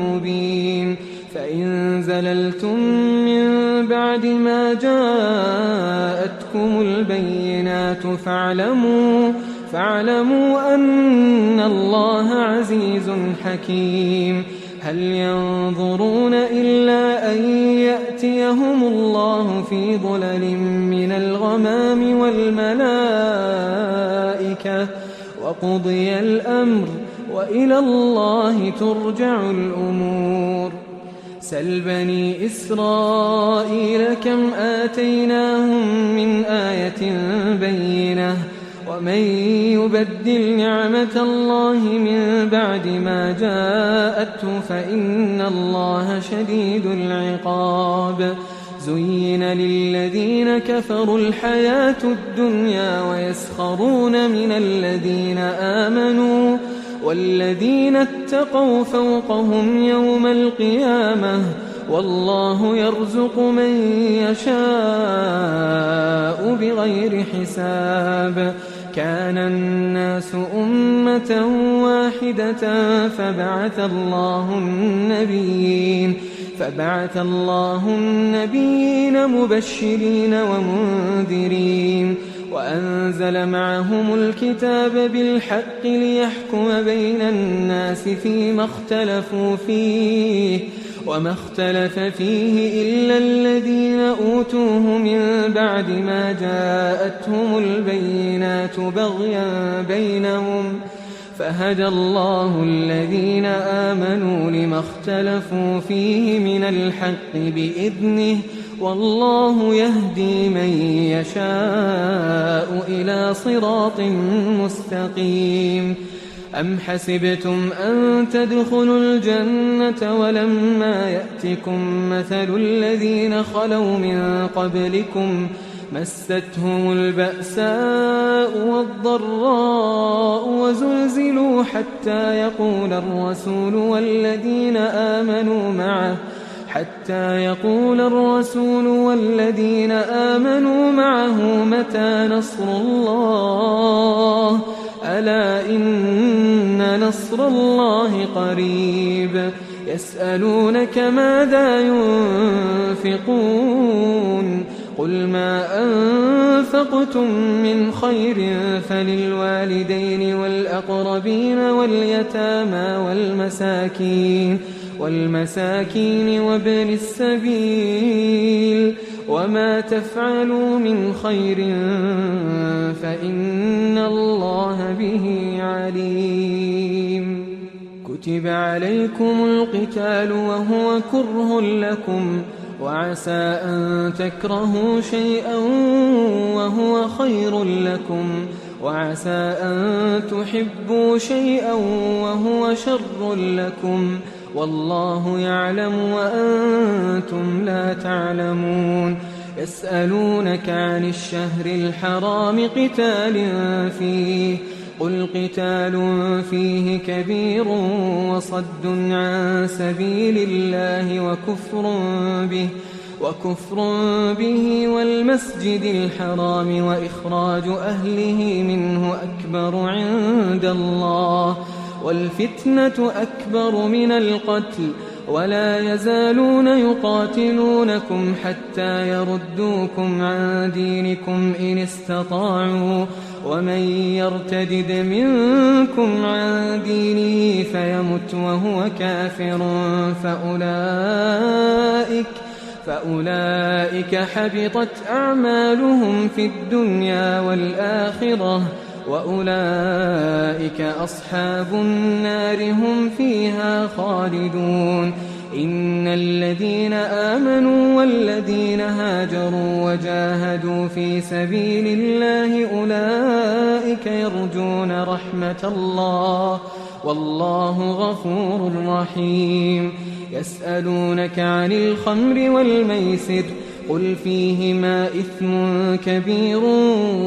مبين فإن زللتم من بعد ما جاءتكم البينات فاعلموا أن الله عزيز حكيم هل ينظرون إلا أن يأتيهم الله في ظلل من الغمام والملائكة وقضي الأمر وإلى الله ترجع الأمور سل بني إسرائيل كم آتيناهم من آية بينة ومن يبدل نعمة الله من بعد ما جاءته فإن الله شديد العقاب زين للذين كفروا الحياة الدنيا ويسخرون من الذين آمنوا والذين اتقوا فوقهم يوم القيامة والله يرزق من يشاء بغير حساب كان الناس أمة واحدة فبعث الله النبيين مبشرين ومنذرين وأنزل معهم الكتاب بالحق ليحكم بين الناس فيما اختلفوا فيه وما اختلف فيه إلا الذين أوتوه من بعد ما جاءتهم البينات بغيا بينهم فهدى الله الذين آمنوا لما اختلفوا فيه من الحق بإذنه والله يهدي من يشاء إلى صراط مستقيم أم حسبتم أن تدخلوا الجنة ولما يأتكم مثل الذين خلوا من قبلكم مستهم البأساء والضراء وزلزلوا حتى يقول الرسول والذين آمنوا معه متى نصر الله ألا إن نصر الله قريب يسألونك ماذا ينفقون قل ما أنفقتم من خير فللوالدين والأقربين واليتامى والمساكين وابن السبيل وما تفعلوا من خير فإن الله به عليم كتب عليكم القتال وهو كره لكم وعسى أن تكرهوا شيئا وهو خير لكم وعسى أن تحبوا شيئا وهو شر لكم والله يعلم وأنتم لا تعلمون يسألونك عن الشهر الحرام قتال فيه قل قتال فيه كبير وصد عن سبيل الله وكفر به والمسجد الحرام وإخراج أهله منه أكبر عند الله والفتنة أكبر من القتل ولا يزالون يقاتلونكم حتى يردوكم عن دينكم إن استطاعوا ومن يرتدد منكم عن دينه فيمت وهو كافر فأولئك حبطت أعمالهم في الدنيا والآخرة وأولئك أصحاب النار هم فيها خالدون إن الذين آمنوا والذين هاجروا وجاهدوا في سبيل الله أولئك يرجون رحمة الله والله غفور رحيم يسألونك عن الخمر والميسر قل فيهما إثم كبير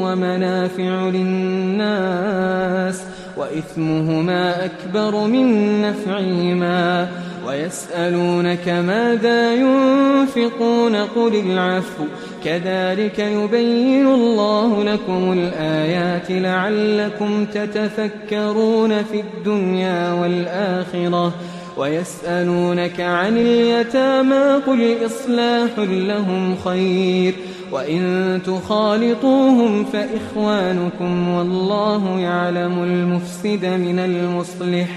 ومنافع للناس وإثمهما أكبر من نفعهما ويسألونك ماذا ينفقون قل العفو كذلك يبين الله لكم الآيات لعلكم تتفكرون في الدنيا والآخرة ويسألونك عن اليتامى قل إصلاح لهم خير وإن تخالطوهم فإخوانكم والله يعلم المفسد من المصلح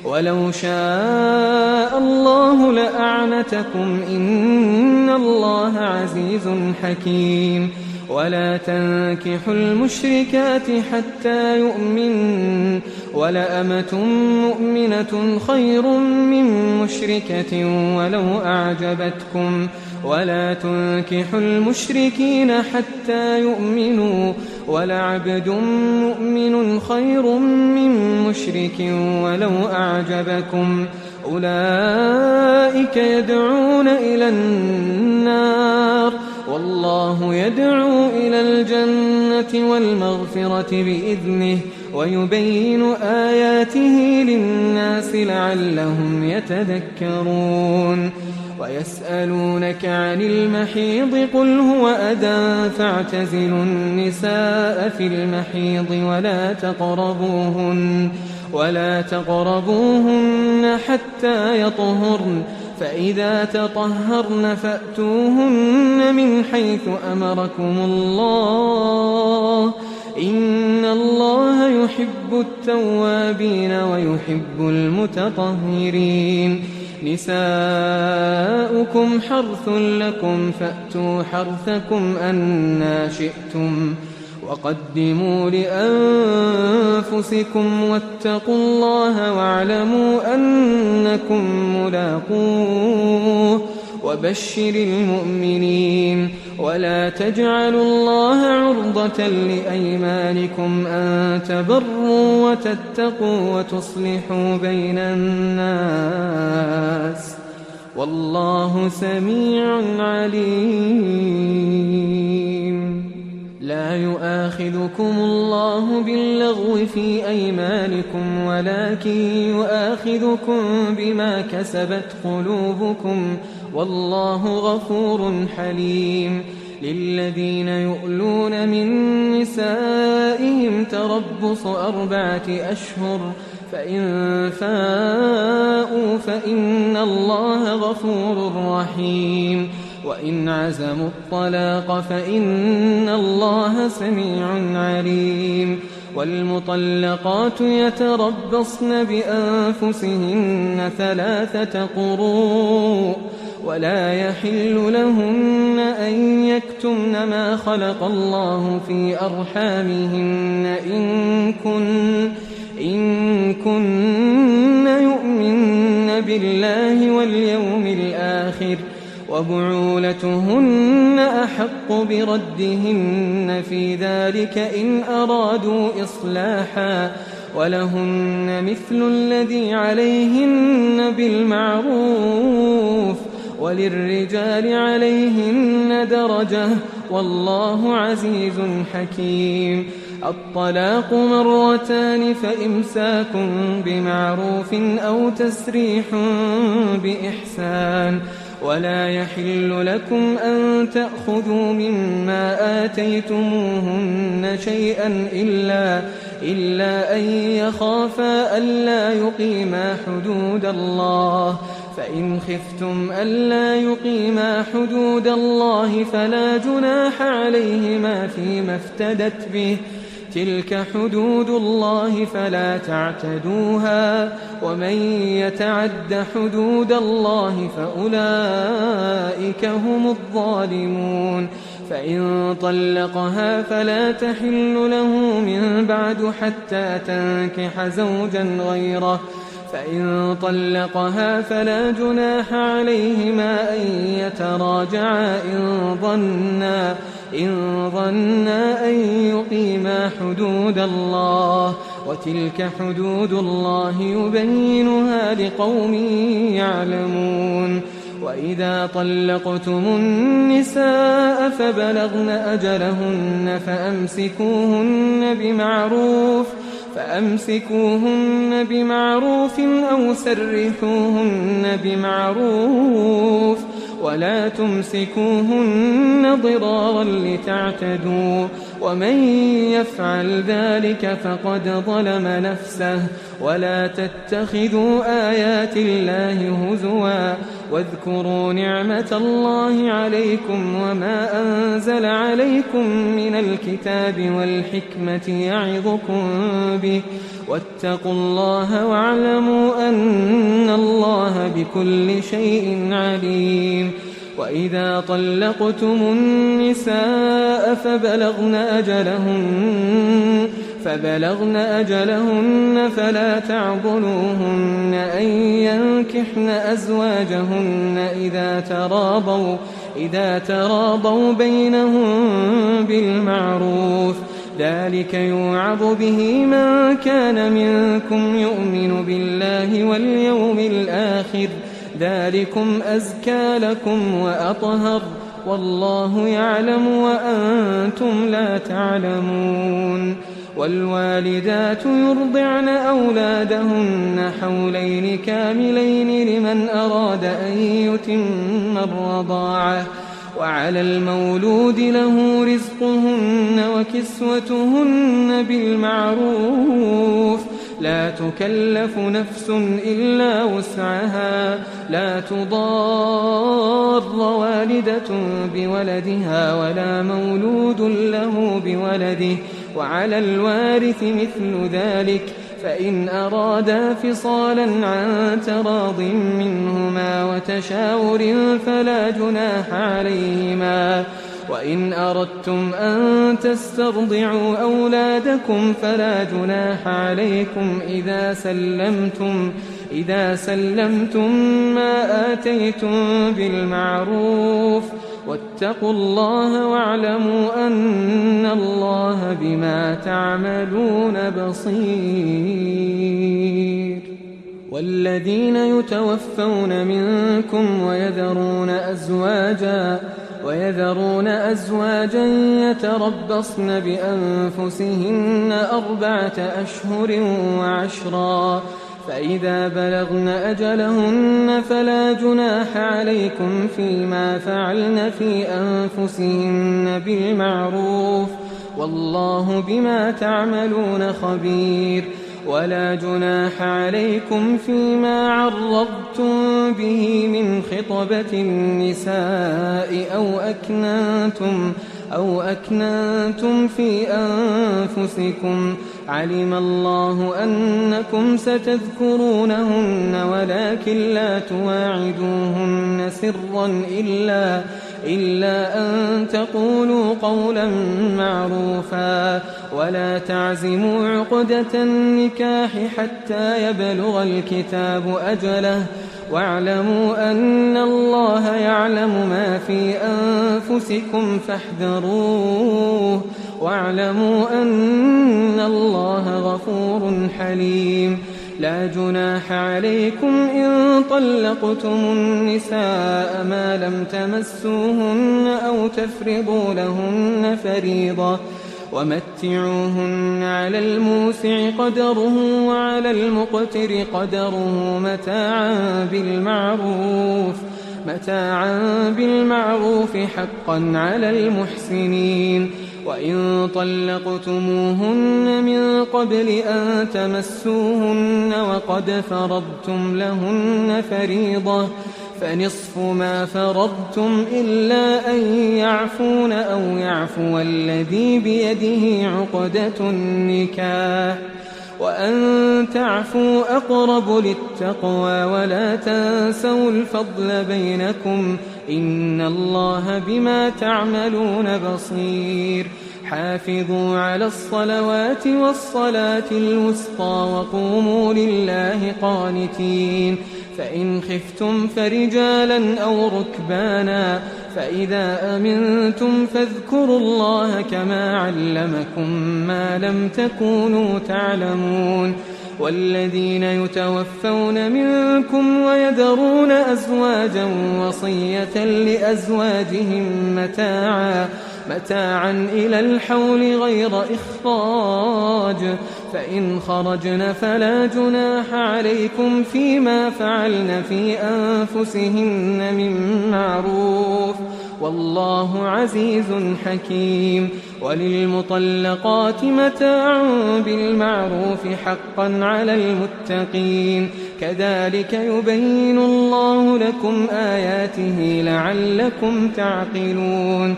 ولو شاء الله لأعنتكم إن الله عزيز حكيم ولا تنكحوا المشركات حتى يؤمنن ولأمة مؤمنة خير من مشركة ولو أعجبتكم ولا تنكحوا المشركين حتى يؤمنوا ولعبد مؤمن خير من مشرك ولو أعجبكم أولئك يدعون إلى النار والله يدعو إلى الجنة والمغفرة بإذنه ويبين آياته للناس لعلهم يتذكرون ويسألونك عن المحيض قل هو أذى فاعتزلوا النساء في المحيض ولا تقربوهن حتى يطهرن فإذا تطهرن فأتوهن من حيث أمركم الله إن الله يحب التوابين ويحب المتطهرين نساؤكم حرث لكم فأتوا حرثكم أنى شئتم وقدموا لأنفسكم واتقوا الله واعلموا أنكم ملاقوه وبشر المؤمنين ولا تجعلوا الله عرضة لأيمانكم أن تبروا وتتقوا وتصلحوا بين الناس والله سميع عليم لا يؤاخذكم الله باللغو في أيمانكم ولكن يؤاخذكم بما كسبت قلوبكم والله غفور حليم للذين يؤلون من نسائهم تربص 4 أشهر فإن فاءوا فإن الله غفور رحيم وإن عزموا الطلاق فإن الله سميع عليم والمطلقات يتربصن بأنفسهن 3 قروء ولا يحل لهن أن يكتمن ما خلق الله في أرحامهن إن كن يؤمن بالله واليوم الآخر وبعولتهن أحق بردهن في ذلك إن أرادوا إصلاحا ولهن مثل الذي عليهن بالمعروف وللرجال عليهن درجة والله عزيز حكيم الطلاق 2 فإمساك بمعروف أو تسريح بإحسان ولا يحل لكم أن تأخذوا مما آتيتموهن شيئا إلا أن يخافا ألا يقيما حدود الله فإن خفتم ألا يقيما حدود الله فلا جناح عليهما فيما افتدت به تلك حدود الله فلا تعتدوها ومن يتعد حدود الله فأولئك هم الظالمون فإن طلقها فلا تحل له من بعد حتى تنكح زوجا غيره فإن طلقها فلا جناح عليهما أن يتراجعا إن ظنا أن يقيما حدود الله وتلك حدود الله يبينها لقوم يعلمون وإذا طلقتم النساء فبلغن أجلهن فأمسكوهن بمعروف أو سرحوهن بمعروف ولا تمسكوهن ضرارا لتعتدوا ومن يفعل ذلك فقد ظلم نفسه ولا تتخذوا آيات الله هزوا واذكروا نعمة الله عليكم وما أنزل عليكم من الكتاب والحكمة يعظكم به واتقوا الله واعلموا أن الله بكل شيء عليم. وإذا طلقتم النساء فبلغن أجلهن فلا تعضلوهن أن ينكحن أزواجهن إذا تراضوا بينهم بالمعروف ذلك يوعظ به من كان منكم يؤمن بالله واليوم الآخر ذلكم أزكى لكم وأطهر والله يعلم وأنتم لا تعلمون. والوالدات يرضعن أولادهن حولين كاملين لمن أراد أن يتم الرضاعة وعلى المولود له رزقهن وكسوتهن بالمعروف لا تكلف نفس إلا وسعها لا تضار والدة بولدها ولا مولود له بولده وعلى الوارث مثل ذلك فإن أرادا فصالا عن تراض منهما وتشاور فلا جناح عليهما. وإن أردتم أن تسترضعوا أولادكم فلا جناح عليكم إذا سلمتم ما آتيتم بالمعروف واتقوا الله واعلموا أن الله بما تعملون بصير. والذين يتوفون منكم ويذرون أزواجا يتربصن بأنفسهن 4 أشهر وعشرا فإذا بلغن أجلهن فلا جناح عليكم فيما فعلن في أنفسهن بالمعروف والله بما تعملون خبير. ولا جناح عليكم فيما عرضتم به من خطبة النساء أو أكننتم في أنفسكم علم الله أنكم ستذكرونهن ولكن لا تواعدوهن سرا إلا أن تقولوا قولا معروفا ولا تعزموا عقدة النكاح حتى يبلغ الكتاب أجله واعلموا أن الله يعلم ما في أنفسكم فاحذروه واعلموا أن الله غفور حليم. لا جناح عليكم إن طلقتم النساء ما لم تمسوهن أو تفرضوا لهن فريضة ومتعوهن على الموسع قدره وعلى المقتر قدره متاعا بالمعروف حقا على المحسنين. وإن طلقتموهن من قبل أن تمسوهن وقد فرضتم لهن فريضة فنصف ما فرضتم إلا أن يعفون أو يعفو الذي بيده عقدة النكاح وأن تعفوا أقرب للتقوى ولا تنسوا الفضل بينكم إن الله بما تعملون بصير. حافظوا على الصلوات والصلاة الوسطى وقوموا لله قانتين. فإن خفتم فرجالا أو ركبانا فإذا أمنتم فاذكروا الله كما علمكم ما لم تكونوا تعلمون. والذين يتوفون منكم ويذرون أزواجا وصية لأزواجهم متاعا إلى الحول غير إخراج، فإن خرجن فلا جناح عليكم فيما فعلن في أنفسهن من معروف، والله عزيز حكيم. وللمطلقات متاع بالمعروف حقا على المتقين، كذلك يبين الله لكم آياته لعلكم تعقلون.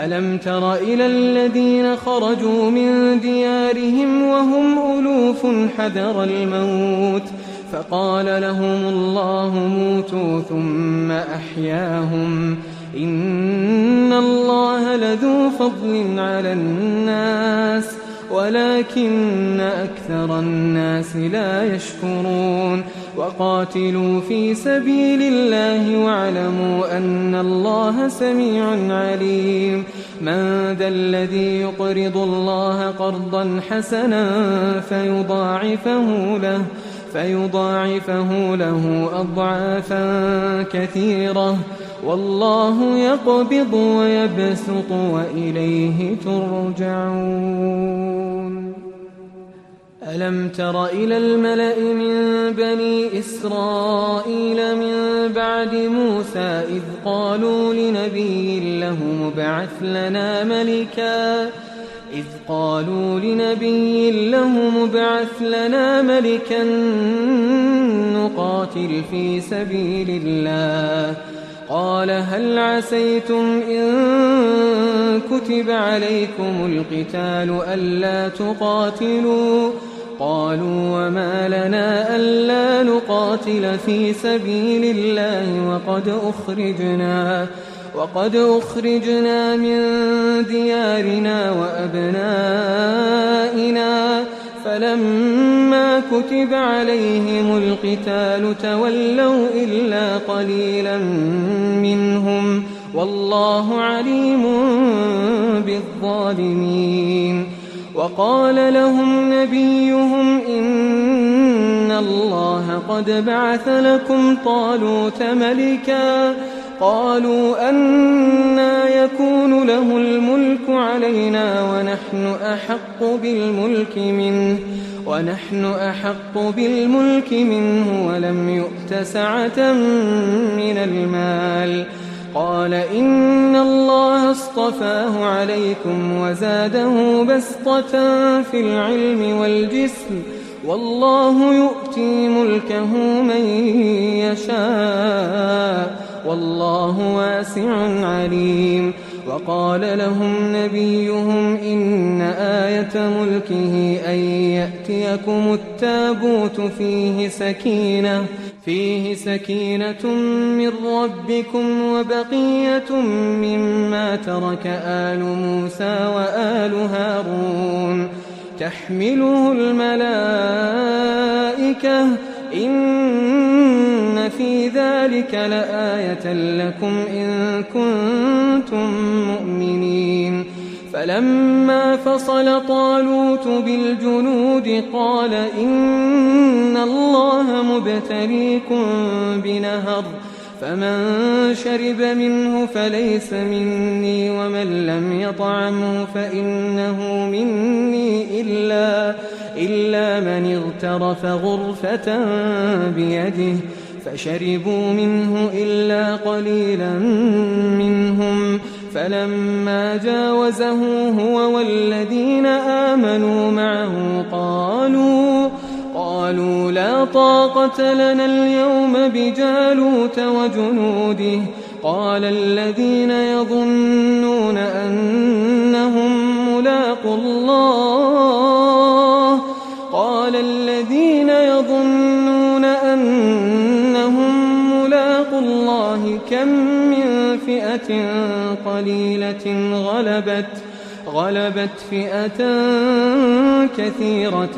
ألم تر إلى الذين خرجوا من ديارهم وهم ألوف حذر الموت فقال لهم الله موتوا ثم أحياهم، إن الله لذو فضل على الناس ولكن أكثر الناس لا يشكرون. وقاتلوا في سبيل الله واعلموا أن الله سميع عليم. من ذا الذي يقرض الله قرضا حسنا فيضاعفه له أضعافا كثيرة، والله يقبض ويبسط وإليه ترجعون. ألم تر إلى الملأ من بني إسرائيل من بعد موسى إذ قالوا لنبي له مبعث لنا ملكا نقاتل في سبيل الله، قال هل عسيتم إن كتب عليكم القتال ألا تقاتلوا؟ قالوا وما لنا ألا نقاتل في سبيل الله وقد أخرجنا من ديارنا وأبنائنا، فلما كتب عليهم القتال تولوا إلا قليلا منهم، والله عليم بالظالمين. وقال لهم نبيهم إن الله قد بعث لكم طالوت ملكا، قالوا أنى يكون له الملك علينا ونحن أحق بالملك منه ولم يؤت سعة من المال. قال إن الله اصطفاه عليكم وزاده بسطة في العلم والجسم، والله يؤتي ملكه من يشاء والله واسع عليم. وقال لهم نبيهم إن آية ملكه أن يأتيكم التابوت فيه سكينة من ربكم وبقية مما ترك آل موسى وآل هارون تحمله الملائكة، إن في ذلك لآية لكم إن كنتم مؤمنين. فلما فصل طالوت بالجنود قال إن الله مبتليكم بنهر، فمن شرب منه فليس مني ومن لم يطعمه فإنه مني إلا من اغترف غرفة بيده، فشربوا منه إلا قليلا منهم. فلما جاوزه هو والذين آمنوا معه قالوا لا طاقة لنا اليوم بجالوت وجنوده. قال الذين يظنون أنهم ملاقو الله كم من فئة قليلة غلبت فئة كثيرة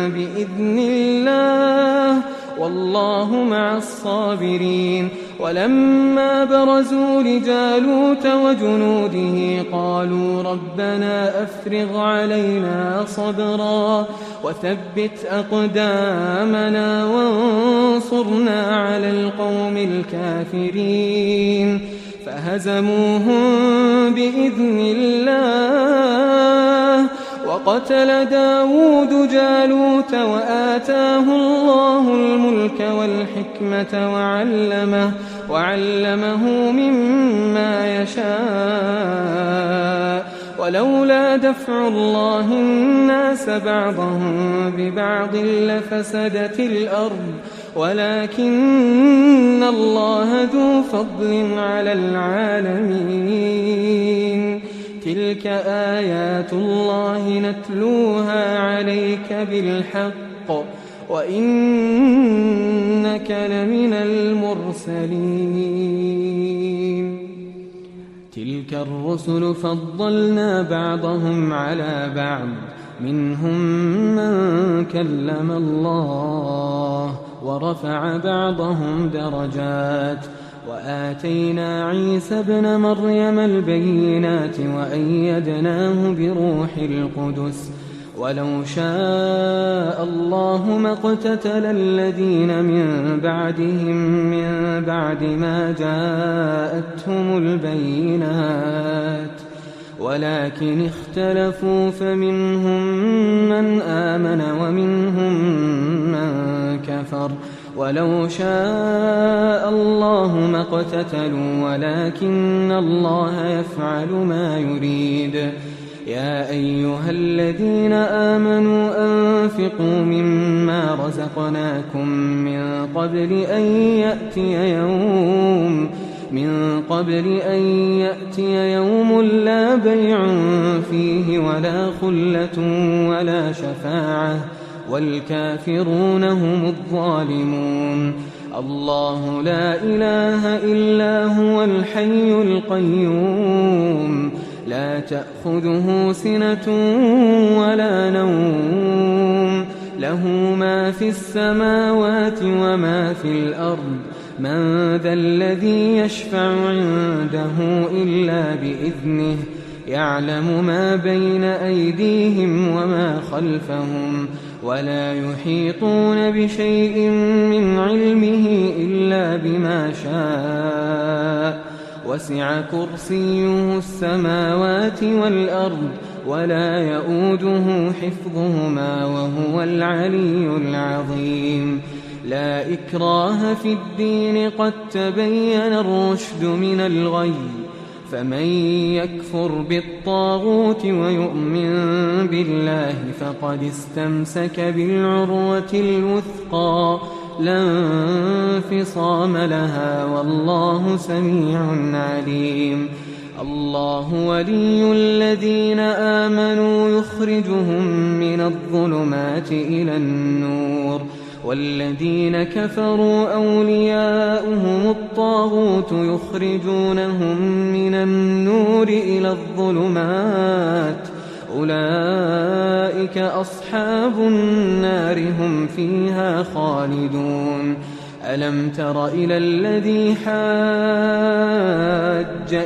بإذن الله والله مع الصابرين. ولما برزوا لجالوت وجنوده قالوا ربنا أفرغ علينا صبرا وثبت أقدامنا وانصرنا على القوم الكافرين. فهزموهم بإذن الله. وقتل داود جالوت وآتاه الله الملك والحكمة وعلمه مما يشاء. ولولا دفع الله الناس بعضهم ببعض لفسدت الأرض ولكن الله ذو فضل على العالمين. تلك آيات الله نتلوها عليك بالحق وإنك لمن المرسلين. تلك الرسل فضلنا بعضهم على بعض منهم من كلم الله ورفع بعضهم درجات وآتينا عيسى ابن مريم البينات وأيدناه بروح القدس. ولو شاء الله ما اقتتل الذين من بعدهم من بعد ما جاءتهم البينات ولكن اختلفوا فمنهم من آمن ومنهم من كفر. ولو شاء الله ما اقتتلوا ولكن الله يفعل ما يريد. يا أيها الذين آمنوا أنفقوا مما رزقناكم من قبل أن يأتي يوم لا بيع فيه ولا خلة ولا شفاعة والكافرون هم الظالمون. الله لا إله إلا هو الحي القيوم لا تأخذه سنة ولا نوم له ما في السماوات وما في الأرض. من ذا الذي يشفع عنده إلا بإذنه يعلم ما بين أيديهم وما خلفهم ولا يحيطون بشيء من علمه إلا بما شاء. وسع كرسيه السماوات والأرض ولا يؤوده حفظهما وهو العلي العظيم. لا إكراه في الدين قد تبين الرشد من الغي. فمن يكفر بالطاغوت ويؤمن بالله فقد استمسك بالعروة الوثقى لا انفصام لها والله سميع عليم. الله ولي الذين آمنوا يخرجهم من الظلمات إلى النور والذين كفروا أولياؤهم الطاغوت يخرجونهم من النور إلى الظلمات أولئك أصحاب النار هم فيها خالدون. ألم تر إلى الذي حاج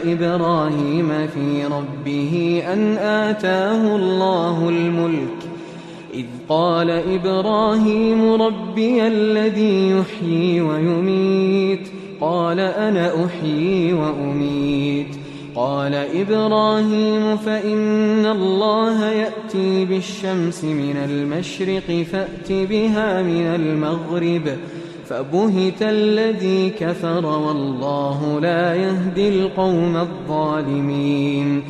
إبراهيم في ربه أن آتاه الله الملك إذ قال إبراهيم ربي الذي يحيي ويميت قال أنا أحيي وأميت. قال إبراهيم فإن الله يأتي بالشمس من المشرق فأت بها من المغرب فبهت الذي كفر والله لا يهدي القوم الظالمين.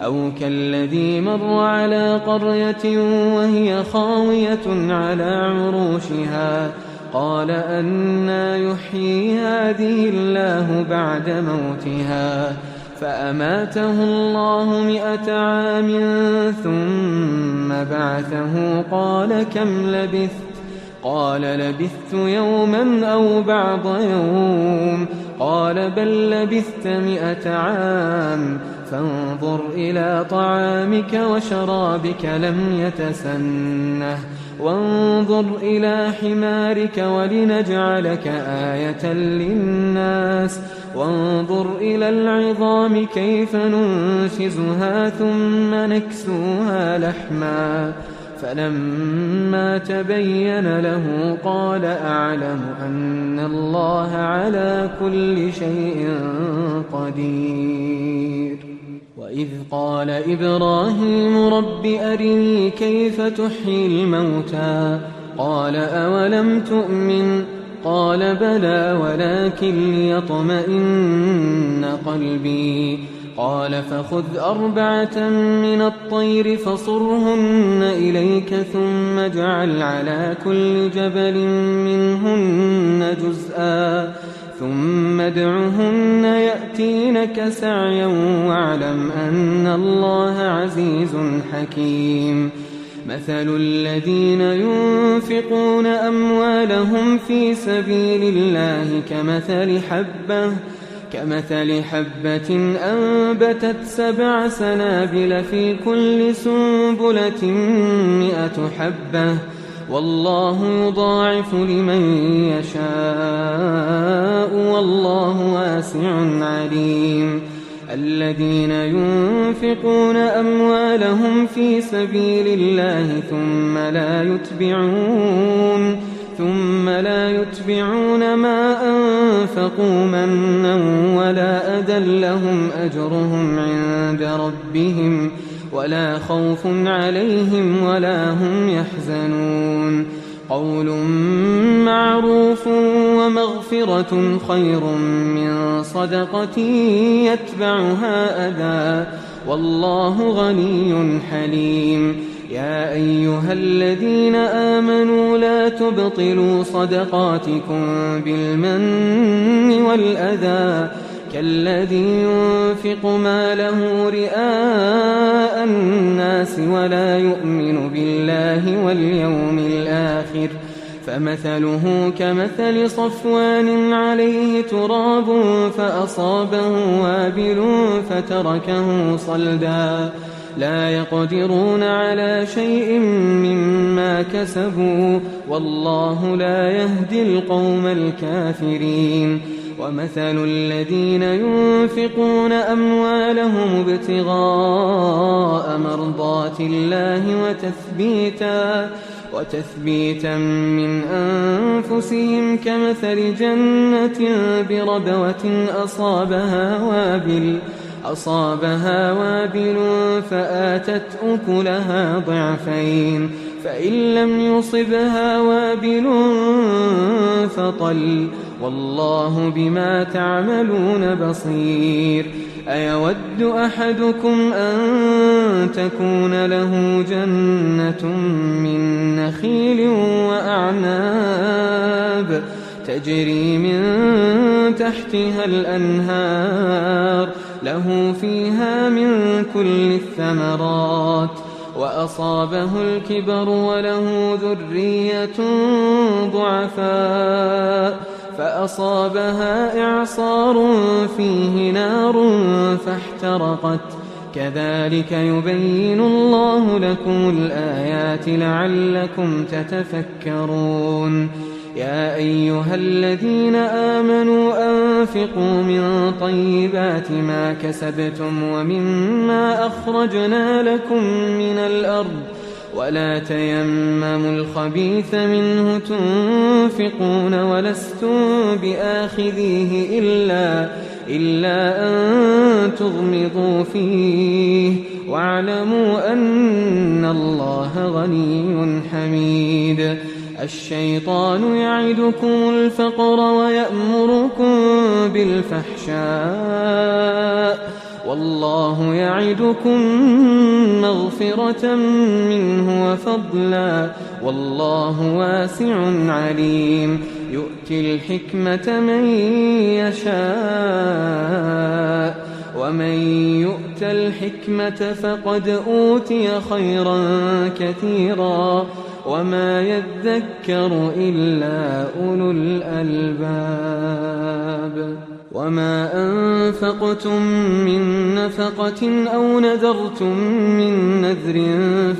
أو كالذي مر على قرية وهي خاوية على عروشها قال أنى يحيي هذه الله بعد موتها فأماته الله 100 عام ثم بعثه قال كم لبثت قال لبثت يوما أو بعض يوم قال بل لبثت 100 عام فانظر إلى طعامك وشرابك لم يتسنه وانظر إلى حمارك ولنجعلك آية للناس وانظر إلى العظام كيف ننشزها ثم نكسوها لحما فلما تبين له قال أعلم أن الله على كل شيء قدير. وإذ قال إبراهيم رب أرني كيف تحيي الموتى قال أولم تؤمن قال بلى ولكن ليطمئن قلبي قال فخذ 4 من الطير فصرهن إليك ثم اجعل على كل جبل منهن جزءا ثم ادعهن يأتينك سعيا واعلم أن الله عزيز حكيم. مثل الذين ينفقون أموالهم في سبيل الله كمثل حبة أنبتت 7 سنابل في كل سنبلة 100 حبة والله يضاعف لمن يشاء والله واسع عليم. الذين ينفقون أموالهم في سبيل الله ثم لا يتبعون ما أنفقوا منا ولا أذى لهم أجرهم عند ربهم ولا خوف عليهم ولا هم يحزنون. قول معروف ومغفرة خير من صدقة يتبعها أذى والله غني حليم. يا أيها الذين آمنوا لا تبطلوا صدقاتكم بالمن والأذى كالذي ينفق ماله رئاء الناس ولا يؤمن بالله واليوم الآخر فمثله كمثل صفوان عليه تراب فأصابه وابل فتركه صلدا لا يقدرون على شيء مما كسبوا والله لا يهدي القوم الكافرين. ومثل الذين ينفقون أموالهم ابتغاء مرضات الله وتثبيتا من أنفسهم كمثل جنة بربوة أصابها وابل فآتت أكلها ضعفين فإن لم يصبها وابل فطل والله بما تعملون بصير. أيود أحدكم أن تكون له جنة من نخيل وأعناب تجري من تحتها الأنهار له فيها من كل الثمرات وأصابه الكبر وله ذرية ضعفاء فأصابها إعصار فيه نار فاحترقت كذلك يبين الله لكم الآيات لعلكم تتفكرون. يا أيها الذين آمنوا أنفقوا من طيبات ما كسبتم ومما أخرجنا لكم من الأرض ولا تيمموا الخبيث منه تنفقون ولستم بآخذيه إلا أن تغمضوا فيه واعلموا أن الله غني حميد. الشيطان يعدكم الفقر ويأمركم بالفحشاء والله يعدكم مغفرة منه وفضلا والله واسع عليم. يؤتي الحكمة من يشاء ومن يؤت الحكمة فقد أوتي خيرا كثيرا وما يذكر إلا أولو الألباب. وما أنفقتم من نفقة أو نذرتم من نذر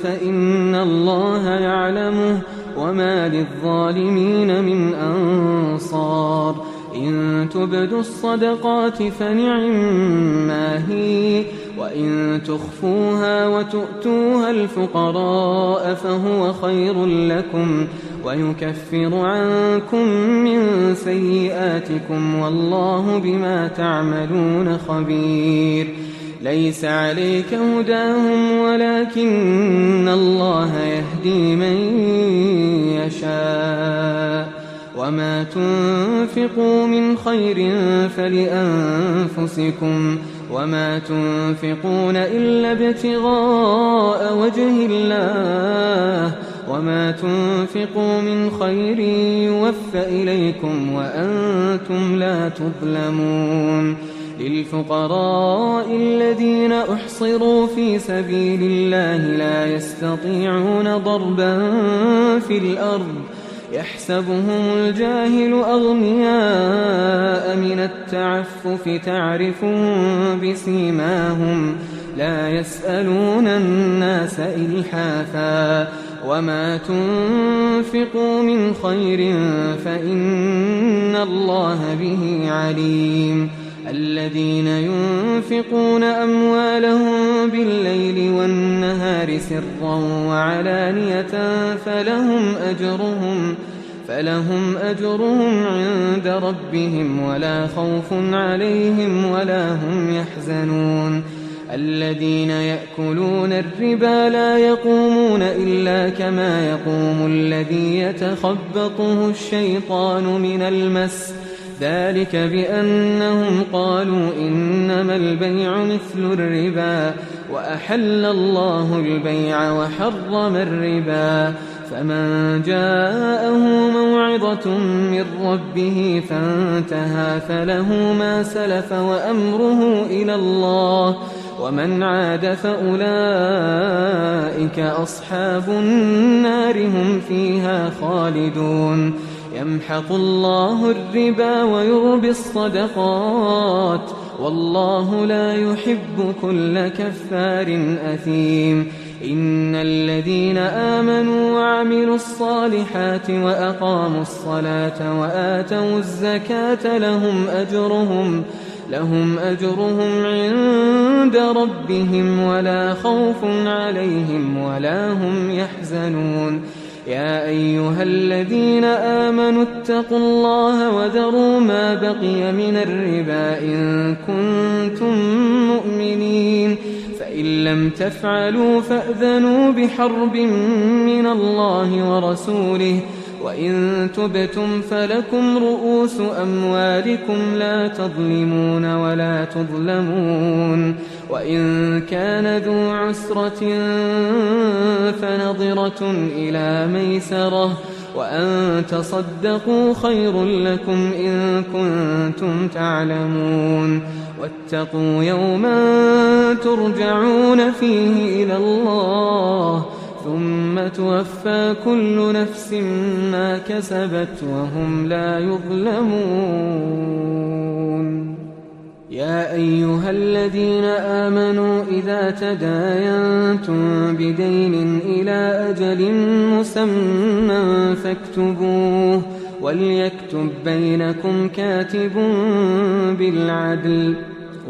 فإن الله يعلمه وما للظالمين من أنصار. إن تبدوا الصدقات فنعما هي وإن تخفوها وتؤتوها الفقراء فهو خير لكم ويكفر عنكم من سيئاتكم والله بما تعملون خبير ليس عليك هداهم ولكن الله يهدي من يشاء وما تنفقوا من خير فلأنفسكم وما تنفقون إلا ابتغاء وجه الله وما تنفقوا من خير يوفى إليكم وأنتم لا تظلمون للفقراء الذين أحصروا في سبيل الله لا يستطيعون ضربا في الأرض يحسبهم الجاهل أغنياء من التعفف تعرفهم بسيماهم لا يسألون الناس إلحافا وما تنفقوا من خير فإن الله به عليم الذين ينفقون أموالهم بالليل والنهار سرا وعلانية فلهم أجرهم عند ربهم ولا خوف عليهم ولا هم يحزنون الذين يأكلون الربا لا يقومون إلا كما يقوم الذي يتخبطه الشيطان من المس ذلك بأنهم قالوا إنما البيع مثل الربا وأحل الله البيع وحرم الربا فمن جاءه موعظة من ربه فانتهى فله ما سلف وأمره إلى الله ومن عاد فأولئك أصحاب النار هم فيها خالدون يمحق الله الربا ويربي الصدقات والله لا يحب كل كفار أثيم إن الذين آمنوا وعملوا الصالحات وأقاموا الصلاة وآتوا الزكاة لهم أجرهم عند ربهم ولا خوف عليهم ولا هم يحزنون يا أيها الذين آمنوا اتقوا الله وذروا ما بقي من الربا إن كنتم مؤمنين فإن لم تفعلوا فأذنوا بحرب من الله ورسوله وإن تبتم فلكم رؤوس أموالكم لا تظلمون ولا تظلمون وإن كان ذو عسرة فنظرة إلى ميسرة وأن تصدقوا خير لكم إن كنتم تعلمون واتقوا يوما ترجعون فيه إلى الله ثم توفى كل نفس ما كسبت وهم لا يظلمون يا أيها الذين آمنوا إذا تداينتم بدين إلى أجل مسمى فاكتبوه وليكتب بينكم كاتب بالعدل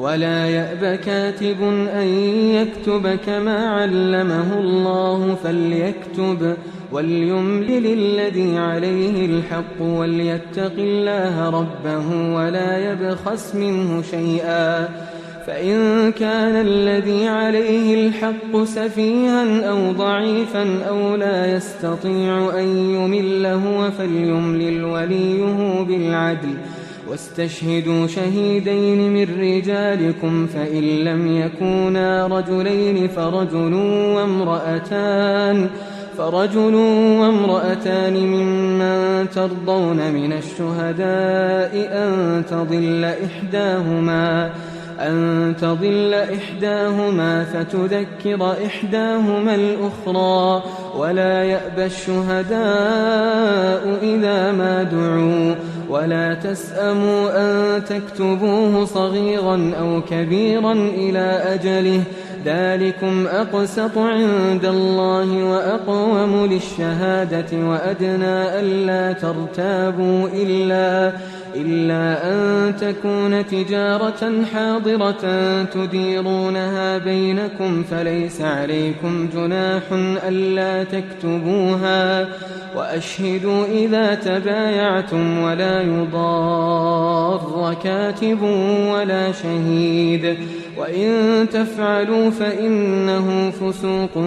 ولا يأب كاتب أن يكتب كما علمه الله فليكتب وليملل الذي عليه الحق وليتق الله ربه ولا يبخس منه شيئا فإن كان الذي عليه الحق سفيها أو ضعيفا أو لا يستطيع أن يمل هو فليملل وليه بالعدل واستشهدوا شهيدين من رجالكم فإن لم يكونا رجلين فرجل وامرأتان ممن ترضون من الشهداء أن تضل إحداهما فتذكر إحداهما الأخرى ولا يأبى الشهداء إذا ما دعوا ولا تسأموا أن تكتبوه صغيرا أو كبيرا إلى أجله ذلكم أقسط عند الله وأقوم للشهادة وأدنى ألا ترتابوا إلا أن تكون تجارة حاضرة تديرونها بينكم فليس عليكم جناح ألا تكتبوها وأشهدوا إذا تبايعتم ولا يضار كاتب ولا شهيد وإن تفعلوا فإنه فسوق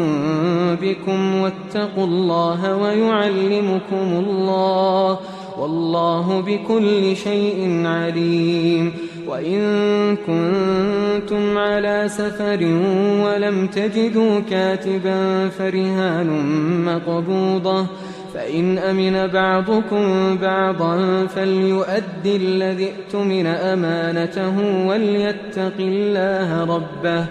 بكم واتقوا الله ويعلمكم الله والله بكل شيء عليم وإن كنتم على سفر ولم تجدوا كاتبا فرهان مقبوضة فإن أمن بعضكم بعضا فليؤد الذي اؤتمن أمانته وليتق الله ربه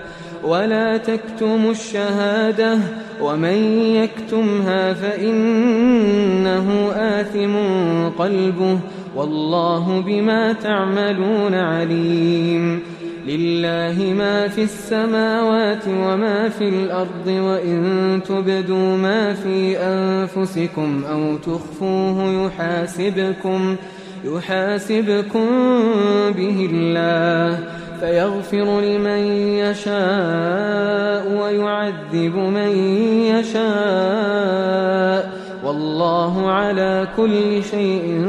ولا تكتموا الشهادة ومن يكتمها فإنه آثم قلبه والله بما تعملون عليم لله ما في السماوات وما في الأرض وإن تبدوا ما في أنفسكم أو تخفوه يحاسبكم به الله فيغفر لمن يشاء ويعذب من يشاء والله على كل شيء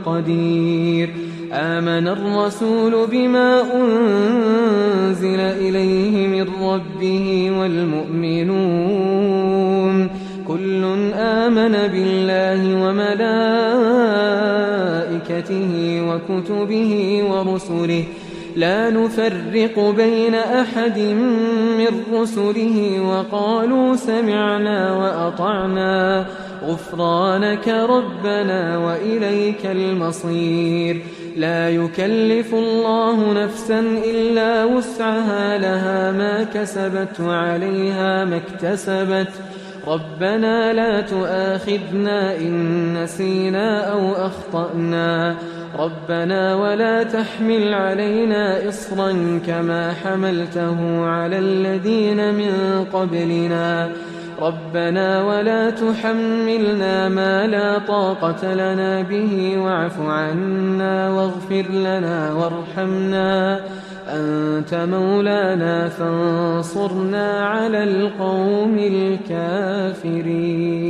قدير آمن الرسول بما أنزل إليه من ربه والمؤمنون كل آمن بالله وملائكته وكتبه ورسله لا نفرق بين أحد من رسله وقالوا سمعنا وأطعنا غفرانك ربنا وإليك المصير لا يكلف الله نفسا إلا وسعها لها ما كسبت وعليها ما اكتسبت ربنا لا تؤاخذنا إن نسينا أو أخطأنا ربنا ولا تحمل علينا إصرا كما حملته على الذين من قبلنا ربنا ولا تحملنا ما لا طاقة لنا به واعف عنا واغفر لنا وارحمنا أنت مولانا فانصرنا على القوم الكافرين